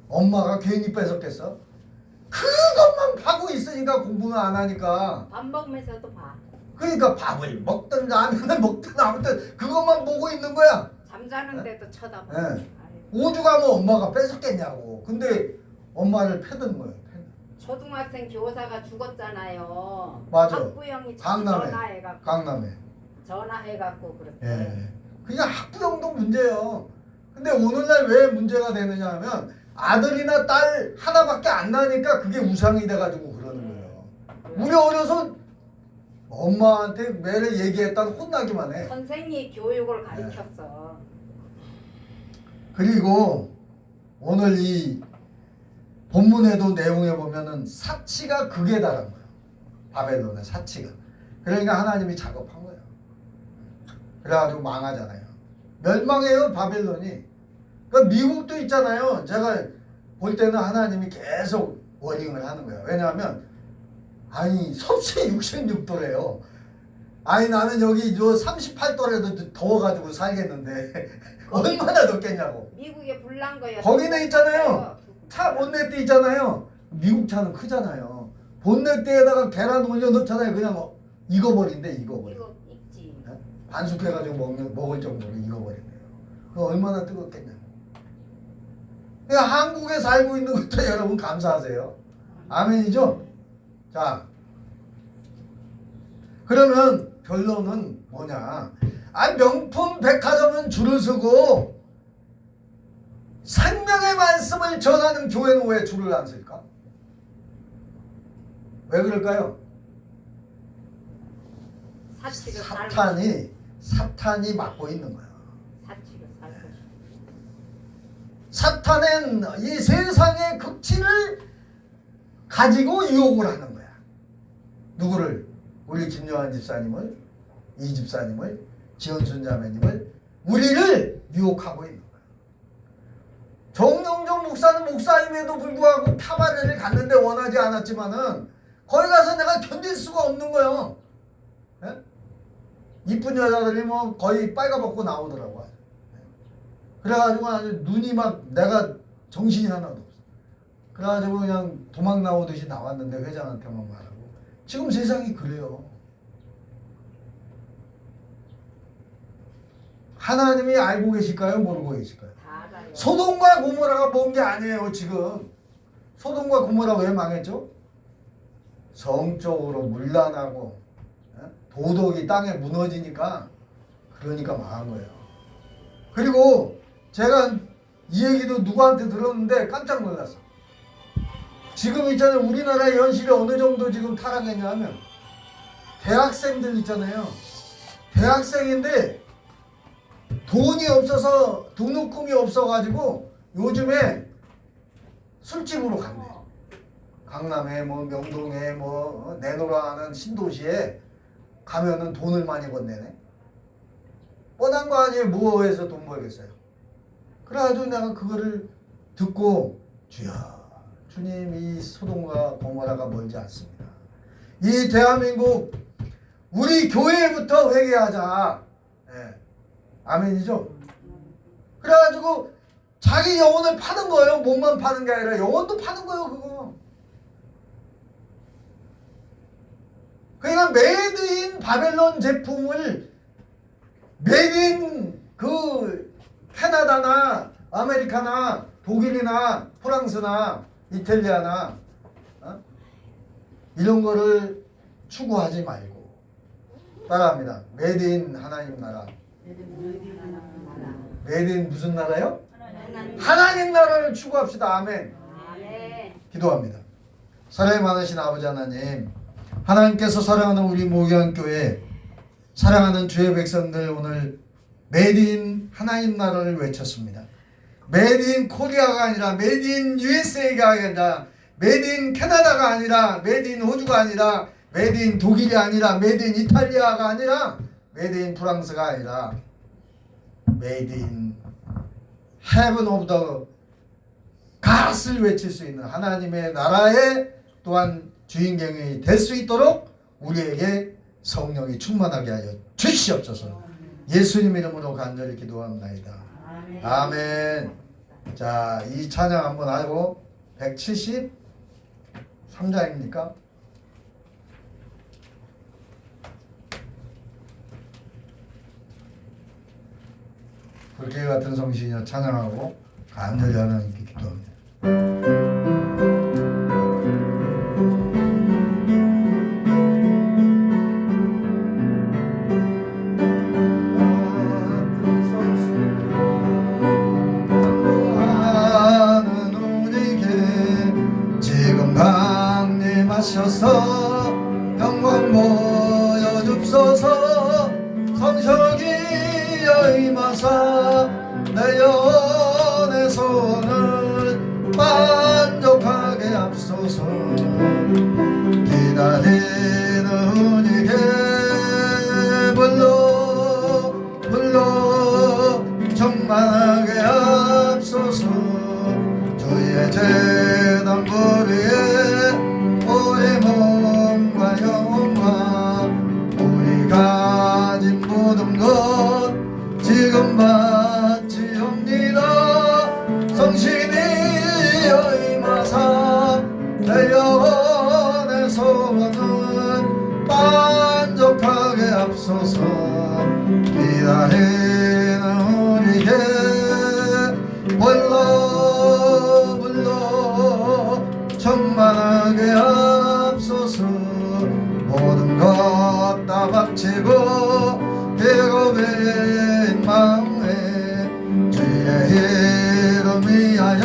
S1: 엄마가 괜히 뺏었겠어? 그것만 파고 있으니까 공부는 안 하니까.
S4: 밥 먹으면서도 봐.
S1: 그러니까 밥을 먹든 라면을 먹든 아무튼 그것만 보고 있는 거야.
S4: 잠자는데도 쳐다봐.
S1: 네.
S4: 아이고.
S1: 5주 가면 엄마가 뺏었겠냐고. 근데 엄마를 패는 거예요. 패는.
S4: 초등학생 교사가 죽었잖아요.
S1: 맞아.
S4: 학부형이
S1: 강남에.
S4: 전화해갖고
S1: 강남에.
S4: 전화해갖고 그랬대.
S1: 예. 그냥 학부형도 문제예요. 근데 오늘날 왜 문제가 되느냐 하면 아들이나 딸 하나밖에 안 나니까 그게 우상이 돼가지고 그러는 거예요. 우리 어려서 엄마한테 매일 얘기했다는 혼나기만 해.
S4: 선생이 교육을 가르쳤어.
S1: 그리고 오늘 이 본문에도 내용에 보면은 사치가 극에 달한 거예요. 바벨론의 사치가. 그러니까 하나님이 작업한 거예요. 그래가지고 망하잖아요. 멸망해요 바벨론이. 그러니까 미국도 있잖아요. 제가 볼 때는 하나님이 계속 워닝을 하는 거예요. 왜냐하면 아니 섭씨 66도래요. 아니 나는 여기 저 38도라도 더워가지고 살겠는데 얼마나 덥겠냐고.
S4: 미국에 불난 거예요.
S1: 거기는 있잖아요. 차 본네트 있잖아요. 미국 차는 크잖아요. 본네트에다가 계란 올려 넣잖아요. 그냥 익어버린대 익어버려.
S4: 이거 있지.
S1: 반숙해가지고 먹을 정도로 익어버린대요. 그 얼마나 뜨겁겠냐고. 그러니까 한국에 살고 있는 것도 여러분 감사하세요. 아멘이죠? 자, 그러면 결론은 뭐냐? 명품 백화점은 줄을 서고 생명의 말씀을 전하는 교회는 왜 줄을 안 설까? 왜 그럴까요?
S4: 사치를
S1: 사탄이 막고 있는 거야.
S4: 사치를 살고 싶어.
S1: 사탄은 이 세상의 극치를 가지고 유혹을 하는 거야. 누구를? 우리 김요한 집사님을, 이 집사님을, 지원순 자매님을, 우리를 유혹하고 있는 거야. 정영종 목사는 목사임에도 불구하고 카바레를 갔는데 원하지 않았지만은 거기 가서 내가 견딜 수가 없는 거예요. 예? 이쁜 여자들이 뭐 거의 빨가벗고 나오더라고. 그래가지고 아주 눈이 막 내가 정신이 하나도 없어. 그래가지고 그냥 도망 나오듯이 나왔는데 회장한테만 말하고. 지금 세상이 그래요. 하나님이 알고 계실까요? 모르고 계실까요?
S4: 다 알아요.
S1: 소돔과 고모라가 뭔 게 아니에요 지금. 소돔과 고모라 왜 망했죠? 성적으로 문란하고 도덕이 땅에 무너지니까 그러니까 망한 거예요. 그리고 제가 이 얘기도 누구한테 들었는데 깜짝 놀랐어. 지금 있잖아요. 우리나라의 현실이 어느 정도 지금 타락했냐 하면 대학생들 있잖아요. 대학생인데 돈이 없어서 등록금이 없어가지고 요즘에 술집으로 간대. 강남에 뭐 명동에 뭐 내노라 하는 신도시에 가면은 돈을 많이 건네네. 뻔한 거 아니에요. 뭐해서 돈 벌겠어요. 그래가지고 내가 그거를 듣고 주여 주님 이 소돔과 고모라가 멀지 않습니다. 이 대한민국 우리 교회부터 회개하자. 예. 아멘이죠? 그래가지고 자기 영혼을 파는 거예요. 몸만 파는 게 아니라 영혼도 파는 거예요. 그거. 그러니까 메이드인 바벨론 제품을 메이드인 그 캐나다나 아메리카나 독일이나 프랑스나 이탈리아나 이런 거를 추구하지 말고 따라합니다. 메이드인 하나님 나라. 메이드인 무슨 나라요? 하나님 나라를 추구합시다. 아멘. 기도합니다. 사랑이 많으신 아버지 하나님, 하나님께서 사랑하는 우리 모교한교회 사랑하는 주의 백성들 오늘 메이드인 하나님 나라를 외쳤습니다. 메이드인 코리아가 아니라 메이드인 USA가 아니라 메이드인 캐나다가 아니라 메이드인 호주가 아니라 메이드인 독일이 아니라 메이드인 이탈리아가 아니라 메이드인 프랑스가 아니라 메이드인 헤븐 오브 더 갓을 외칠 수 있는 하나님의 나라에 또한 주인공이 될 수 있도록 우리에게 성령이 충만하게 하여 주시옵소서. 예수님 이름으로 간절히 기도합나이다. 아멘. 자, 이 찬양 한번 하고 173장입니까? 불길 같은 성신이여 찬양하고 간절히 하나님께 기도합니다. 지금 강림하셔서 영광 보여줍소서. 성령이여 임하사 내 영혼의 소원을 만족하게 앞소서. 기다리는 우리에게 불러 충만하게 앞소서. 주의 재단부 위에 우리 몸과 영혼과 우리 가진 모든 것 지금 바치옵니다. 성신이여 임하사 내 영혼의 소원은 만족하게 앞소서. 기다리는 우리에게 불러 충만하게 앞소서. 모든 것 다 바치고 계급인 마음에 주의 이름 위하여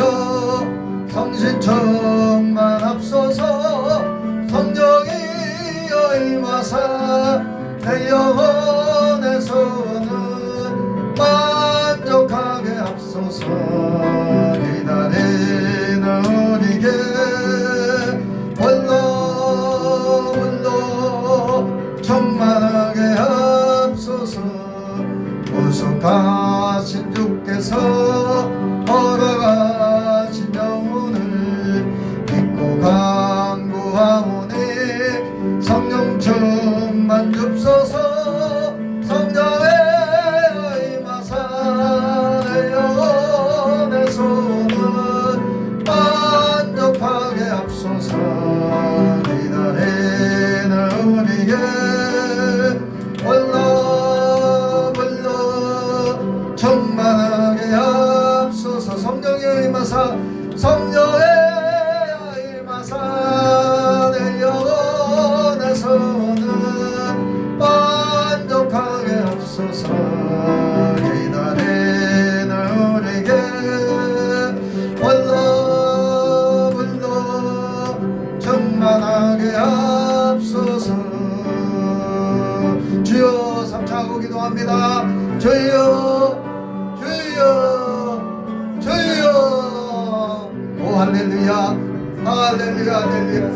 S1: 성신 충만 앞소서. 성령이여 임하사 내 영혼의 소원은 만족하게 앞소서. 기다리는 우리에게 불러 충만하게 앞소서. 구속하신 주께서 허락하신 영혼을 믿고 간구하오니 성령 충만 줍소서. 성령의 임하사 내 영혼의 소원을 만족하게 앞소서. 기다리는 우리에게 불러 충만하게 앞소서. 성령의 임하사 성령의 임하사 내 영혼의 소원은 만족하게 앞소서. 기다리는 우리에게 불러 충만하게 앞소서. 주여 삼차하고 기도합니다. 주여 주여 주여. 오 할렐루야 할렐루야 할렐루야.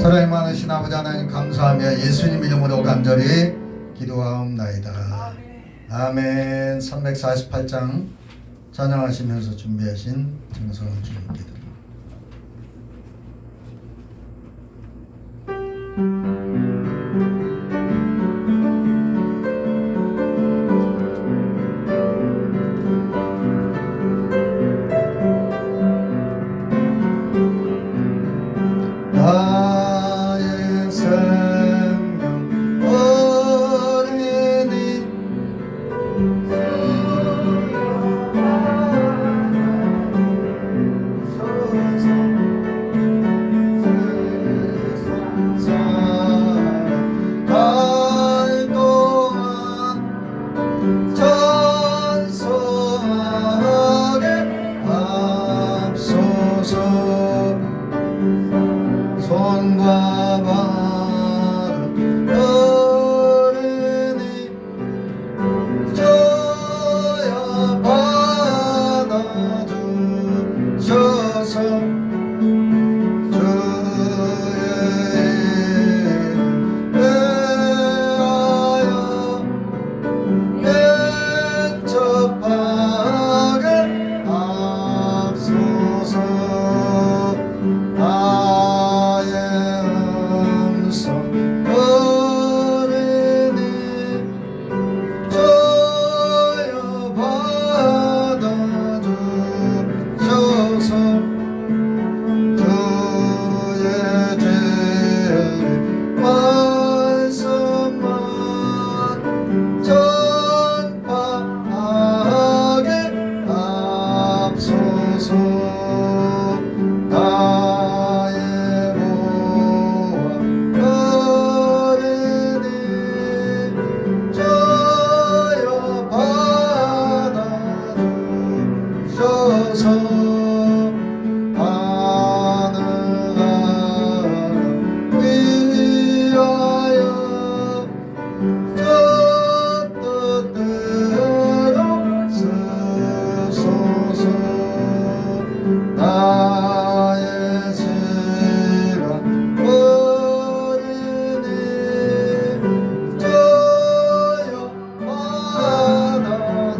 S1: 사랑이 많으신 아버지 하나님 감사하며 예수님 이름으로 간절히 기도하옵나이다. 아멘. 348장 찬양하시면서 준비하신 정성을 주님께 드립니다. 나의 생명 어린이 갈 동안 찬송하게 앞서서 손과 발을 어른이 저야 받아주셔서 주의 이름 내하여 대접하게 앞서서 나의 음성 어린이 저여 받아주셔서 주의 진리 말씀만 전파하게 앞서서 나의 보호 어린이 저여 받아주셔서 하늘나라 위하여 저 뜻대로 쓰소서 나의 시간 어린이 저여 받아주셔서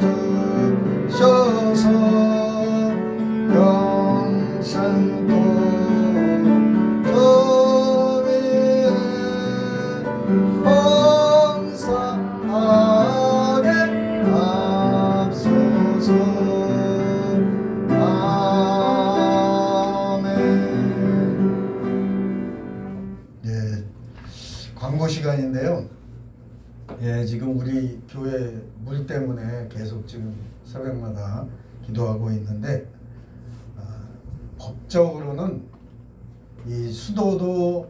S1: 영생도 저 위에 봉사하게 앞서서 아멘. 예, 광고 시간인데요. 예, 지금 우리 교회 물 때문에 계속 지금 새벽마다 기도하고 있는데 법적으로는 이 수도도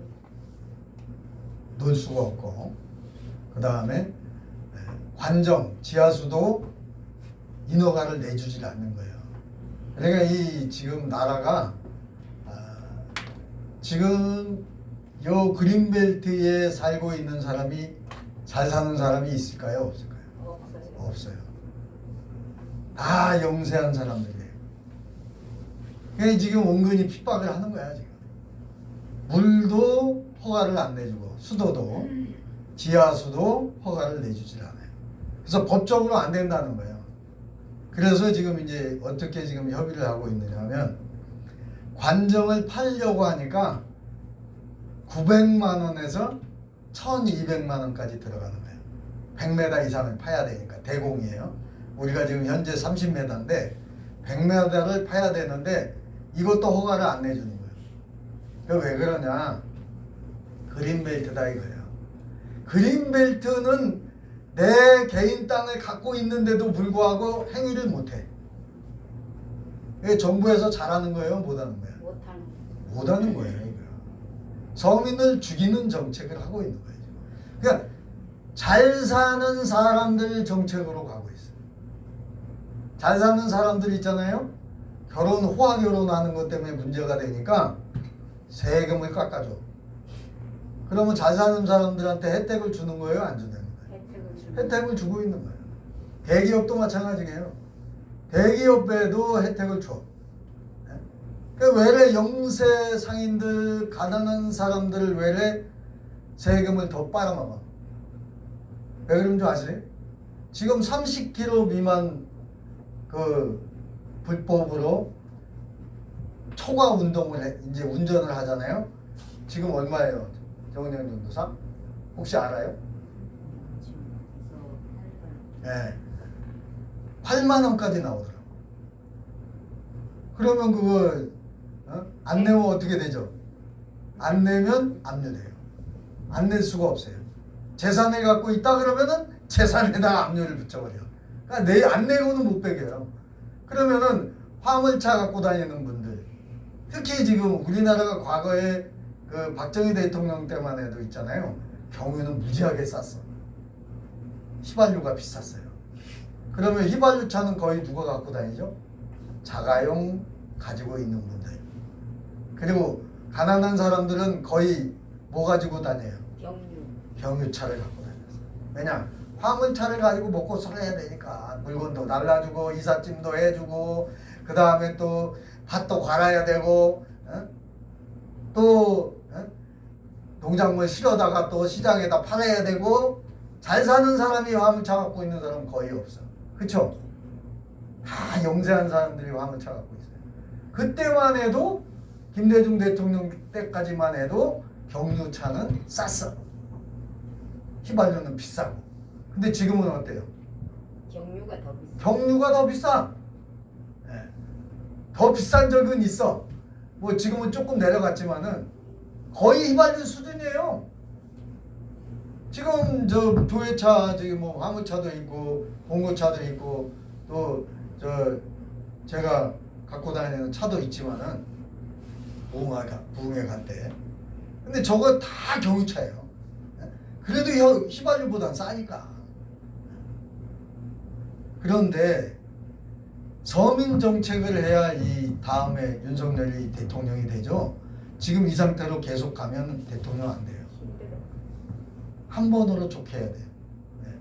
S1: 놓을 수가 없고 그 다음에 관정 지하수도 인허가를 내주질 않는 거예요. 그러니까 이 지금 나라가 지금 요 그린벨트에 살고 있는 사람이 잘 사는 사람이 있을까요? 없을까요? 없어요. 다 영세한 사람들이에요. 그러니까 지금 은근히 핍박을 하는 거야 지금. 물도 허가를 안 내주고 수도도 지하수도 허가를 내주질 않아요. 그래서 법적으로 안 된다는 거예요. 그래서 지금 이제 어떻게 지금 협의를 하고 있느냐면 관정을 팔려고 하니까 900만 원에서 1200만 원까지 들어가는 거예요. 100m 이상을 파야 되니까 대공이에요. 우리가 지금 현재 30m인데 100m를 파야 되는데 이것도 허가를 안 내주는 거예요. 왜 그러냐? 그린벨트다 이거예요. 그린벨트는 내 개인 땅을 갖고 있는데도 불구하고 행위를 못해. 이게 정부에서 잘하는 거예요? 못하는 거예요? 못하는 거예요. 이거. 서민을 죽이는 정책을 하고 있는 거예요. 그러니까 잘 사는 사람들 정책으로 가고 있어요. 잘 사는 사람들 있잖아요. 호화 결혼하는 것 때문에 문제가 되니까 세금을 깎아줘. 그러면 잘 사는 사람들한테 혜택을 주는 거예요? 안 주는 거예요? 혜택을 주고 있는 거예요. 대기업도 마찬가지예요. 대기업에도 혜택을 줘. 그 외래 영세 상인들, 가난한 사람들 외래 세금을 더 빨아먹어. 왜 그런 줄 아세요? 지금 30km 미만 그 불법으로 초과 운동을 이제 운전을 하잖아요. 지금 얼마예요, 정은영 전도사? 혹시 알아요? 예, 8만 원까지 나오더라고. 그러면 그거 안 내면 어떻게 되죠? 안 내면 압류돼요. 안 낼 수가 없어요. 재산을 갖고 있다 그러면은 재산에다가 압류를 붙여버려. 그러니까 안 내고는 못 빼겨요. 그러면은 화물차 갖고 다니는 분들, 특히 지금 우리나라가 과거에 그 박정희 대통령 때만 해도 있잖아요. 경유는 무지하게 쌌어. 휘발유가 비쌌어요. 그러면 휘발유 차는 거의 누가 갖고 다니죠? 자가용 가지고 있는 분들. 그리고 가난한 사람들은 거의 뭐 가지고 다녀요? 경유차를 갖고 다녔어요. 왜냐? 화물차를 가지고 먹고 살아야 되니까 물건도 날라주고 이삿짐도 해주고 그 다음에 또 밭도 갈아야 되고 또 농작물 실어다가 또 시장에다 팔아야 되고 잘 사는 사람이 화물차 갖고 있는 사람은 거의 없어. 그쵸? 다 영세한 사람들이 화물차 갖고 있어요. 그때만 해도 김대중 대통령 때까지만 해도 경유차는 쌌어. 휘발유는 비싸고. 근데 지금은 어때요?
S4: 경유가 더 비싸.
S1: 경유가 더 비싸. 네. 더 비싼 적은 있어. 뭐 지금은 조금 내려갔지만은 거의 휘발유 수준이에요. 지금 저 교회차 지금 뭐 화물차도 있고 봉고차도 있고 또 저 제가 갖고 다니는 차도 있지만은 부흥회 갈 때. 근데 저거 다 경유차예요. 그래도 휘발유보단 싸니까. 그런데 서민 정책을 해야 이 다음에 윤석열이 대통령이 되죠. 지금 이 상태로 계속 가면 대통령 안 돼요.
S4: 힘들어.
S1: 한 번으로 족해야 돼요.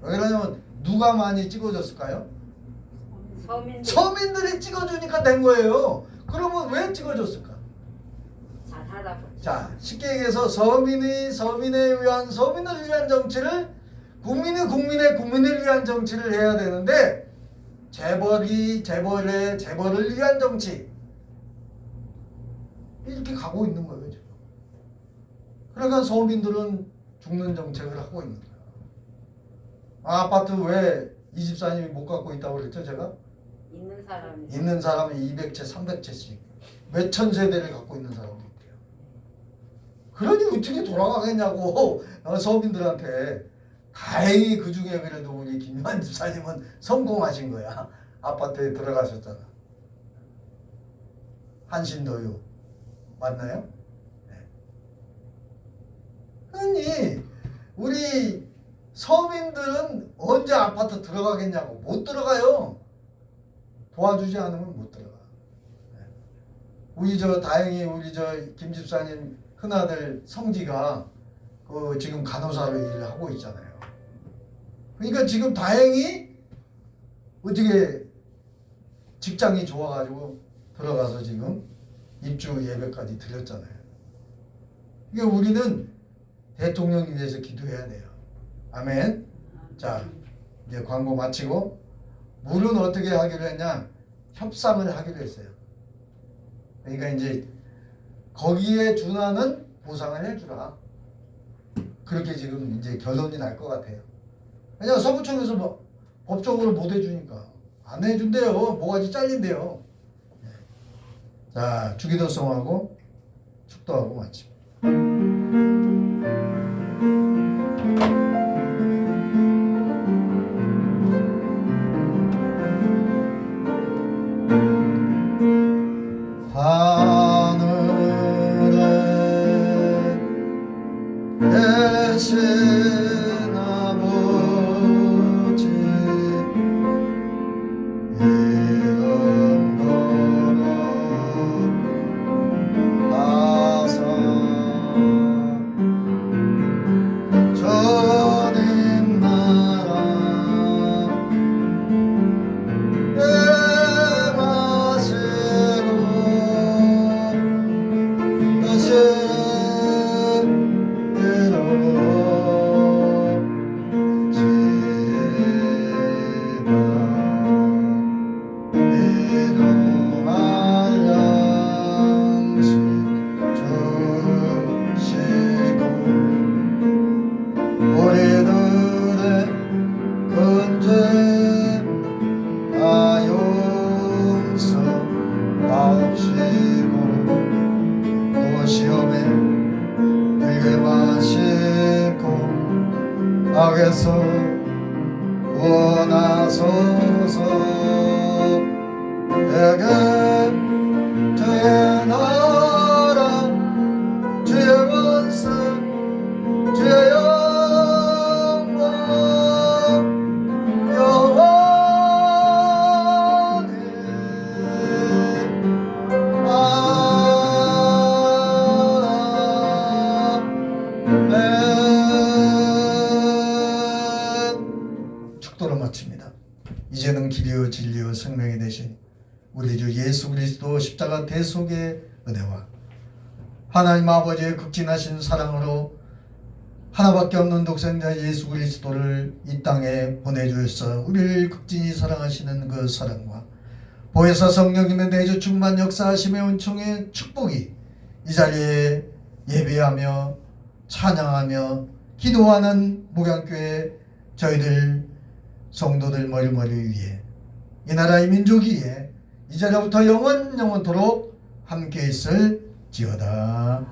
S1: 왜 그러냐면 누가 많이 찍어줬을까요? 서민들이 찍어주니까 된 거예요. 그러면 왜 찍어줬을까?
S4: 잘하라고.
S1: 자, 쉽게 얘기해서 서민을 위한 정치를 국민을 위한 정치를 해야 되는데 재벌을 위한 정치 이렇게 가고 있는 거예요 지금. 그러니까 서민들은 죽는 정책을 하고 있는 거예요. 아파트 왜 이 집사님이 못 갖고 있다고 그랬죠 제가? 있는 사람이 200채 300채씩 몇천 세대를 갖고 있는 사람도 있대요. 그러니 어떻게 돌아가겠냐고 서민들한테. 다행히 그 중에 그래도 우리 김요한 집사님은 성공하신 거야. 아파트에 들어가셨잖아. 한신도요. 맞나요? 네. 아니 우리 서민들은 언제 아파트 들어가겠냐고. 못 들어가요. 도와주지 않으면 못 들어가. 네. 다행히 우리 김 집사님 큰아들 성지가 그 지금 간호사로 일을 하고 있잖아요. 그러니까 지금 다행히 어떻게 직장이 좋아가지고 들어가서 지금 입주 예배까지 드렸잖아요. 그러니까 우리는 대통령에 대해서 기도해야 돼요. 아멘. 자, 이제 광고 마치고 물은 어떻게 하기로 했냐? 협상을 하기로 했어요. 그러니까 이제 거기에 준하는 보상을 해주라. 그렇게 지금 이제 결론이 날 것 같아요. 왜냐면 서구청에서 뭐 법적으로 못 해주니까 안 해준대요. 뭐가지 잘린대요. 자, 주기도송하고 축도하고 마치고. 하늘에 계신 아버지 이름도로 하사 주님 나라 행하시고 시험에 들게 마시고 악에서 구원하소서. 내게 주의 나라 주의 권세 주의 영광 영원히 아멘. 축도로 마칩니다. 이제는 길이요 진리요 생명이 되신 우리 주 예수 그리스도 십자가 대속의 은혜와 하나님 아버지의 극진하신 사랑으로 하나밖에 없는 독생자 예수 그리스도를 이 땅에 보내주셔서 우리를 극진히 사랑하시는 그 사랑과 보혜사 성령님의 내주 충만 역사하심의 은총의 축복이 이 자리에 예배하며 찬양하며 기도하는 목양교회 저희들 성도들 머리머리 위에 이 나라의 민족 위에 이 자리부터 영원토록 함께 있을지어다.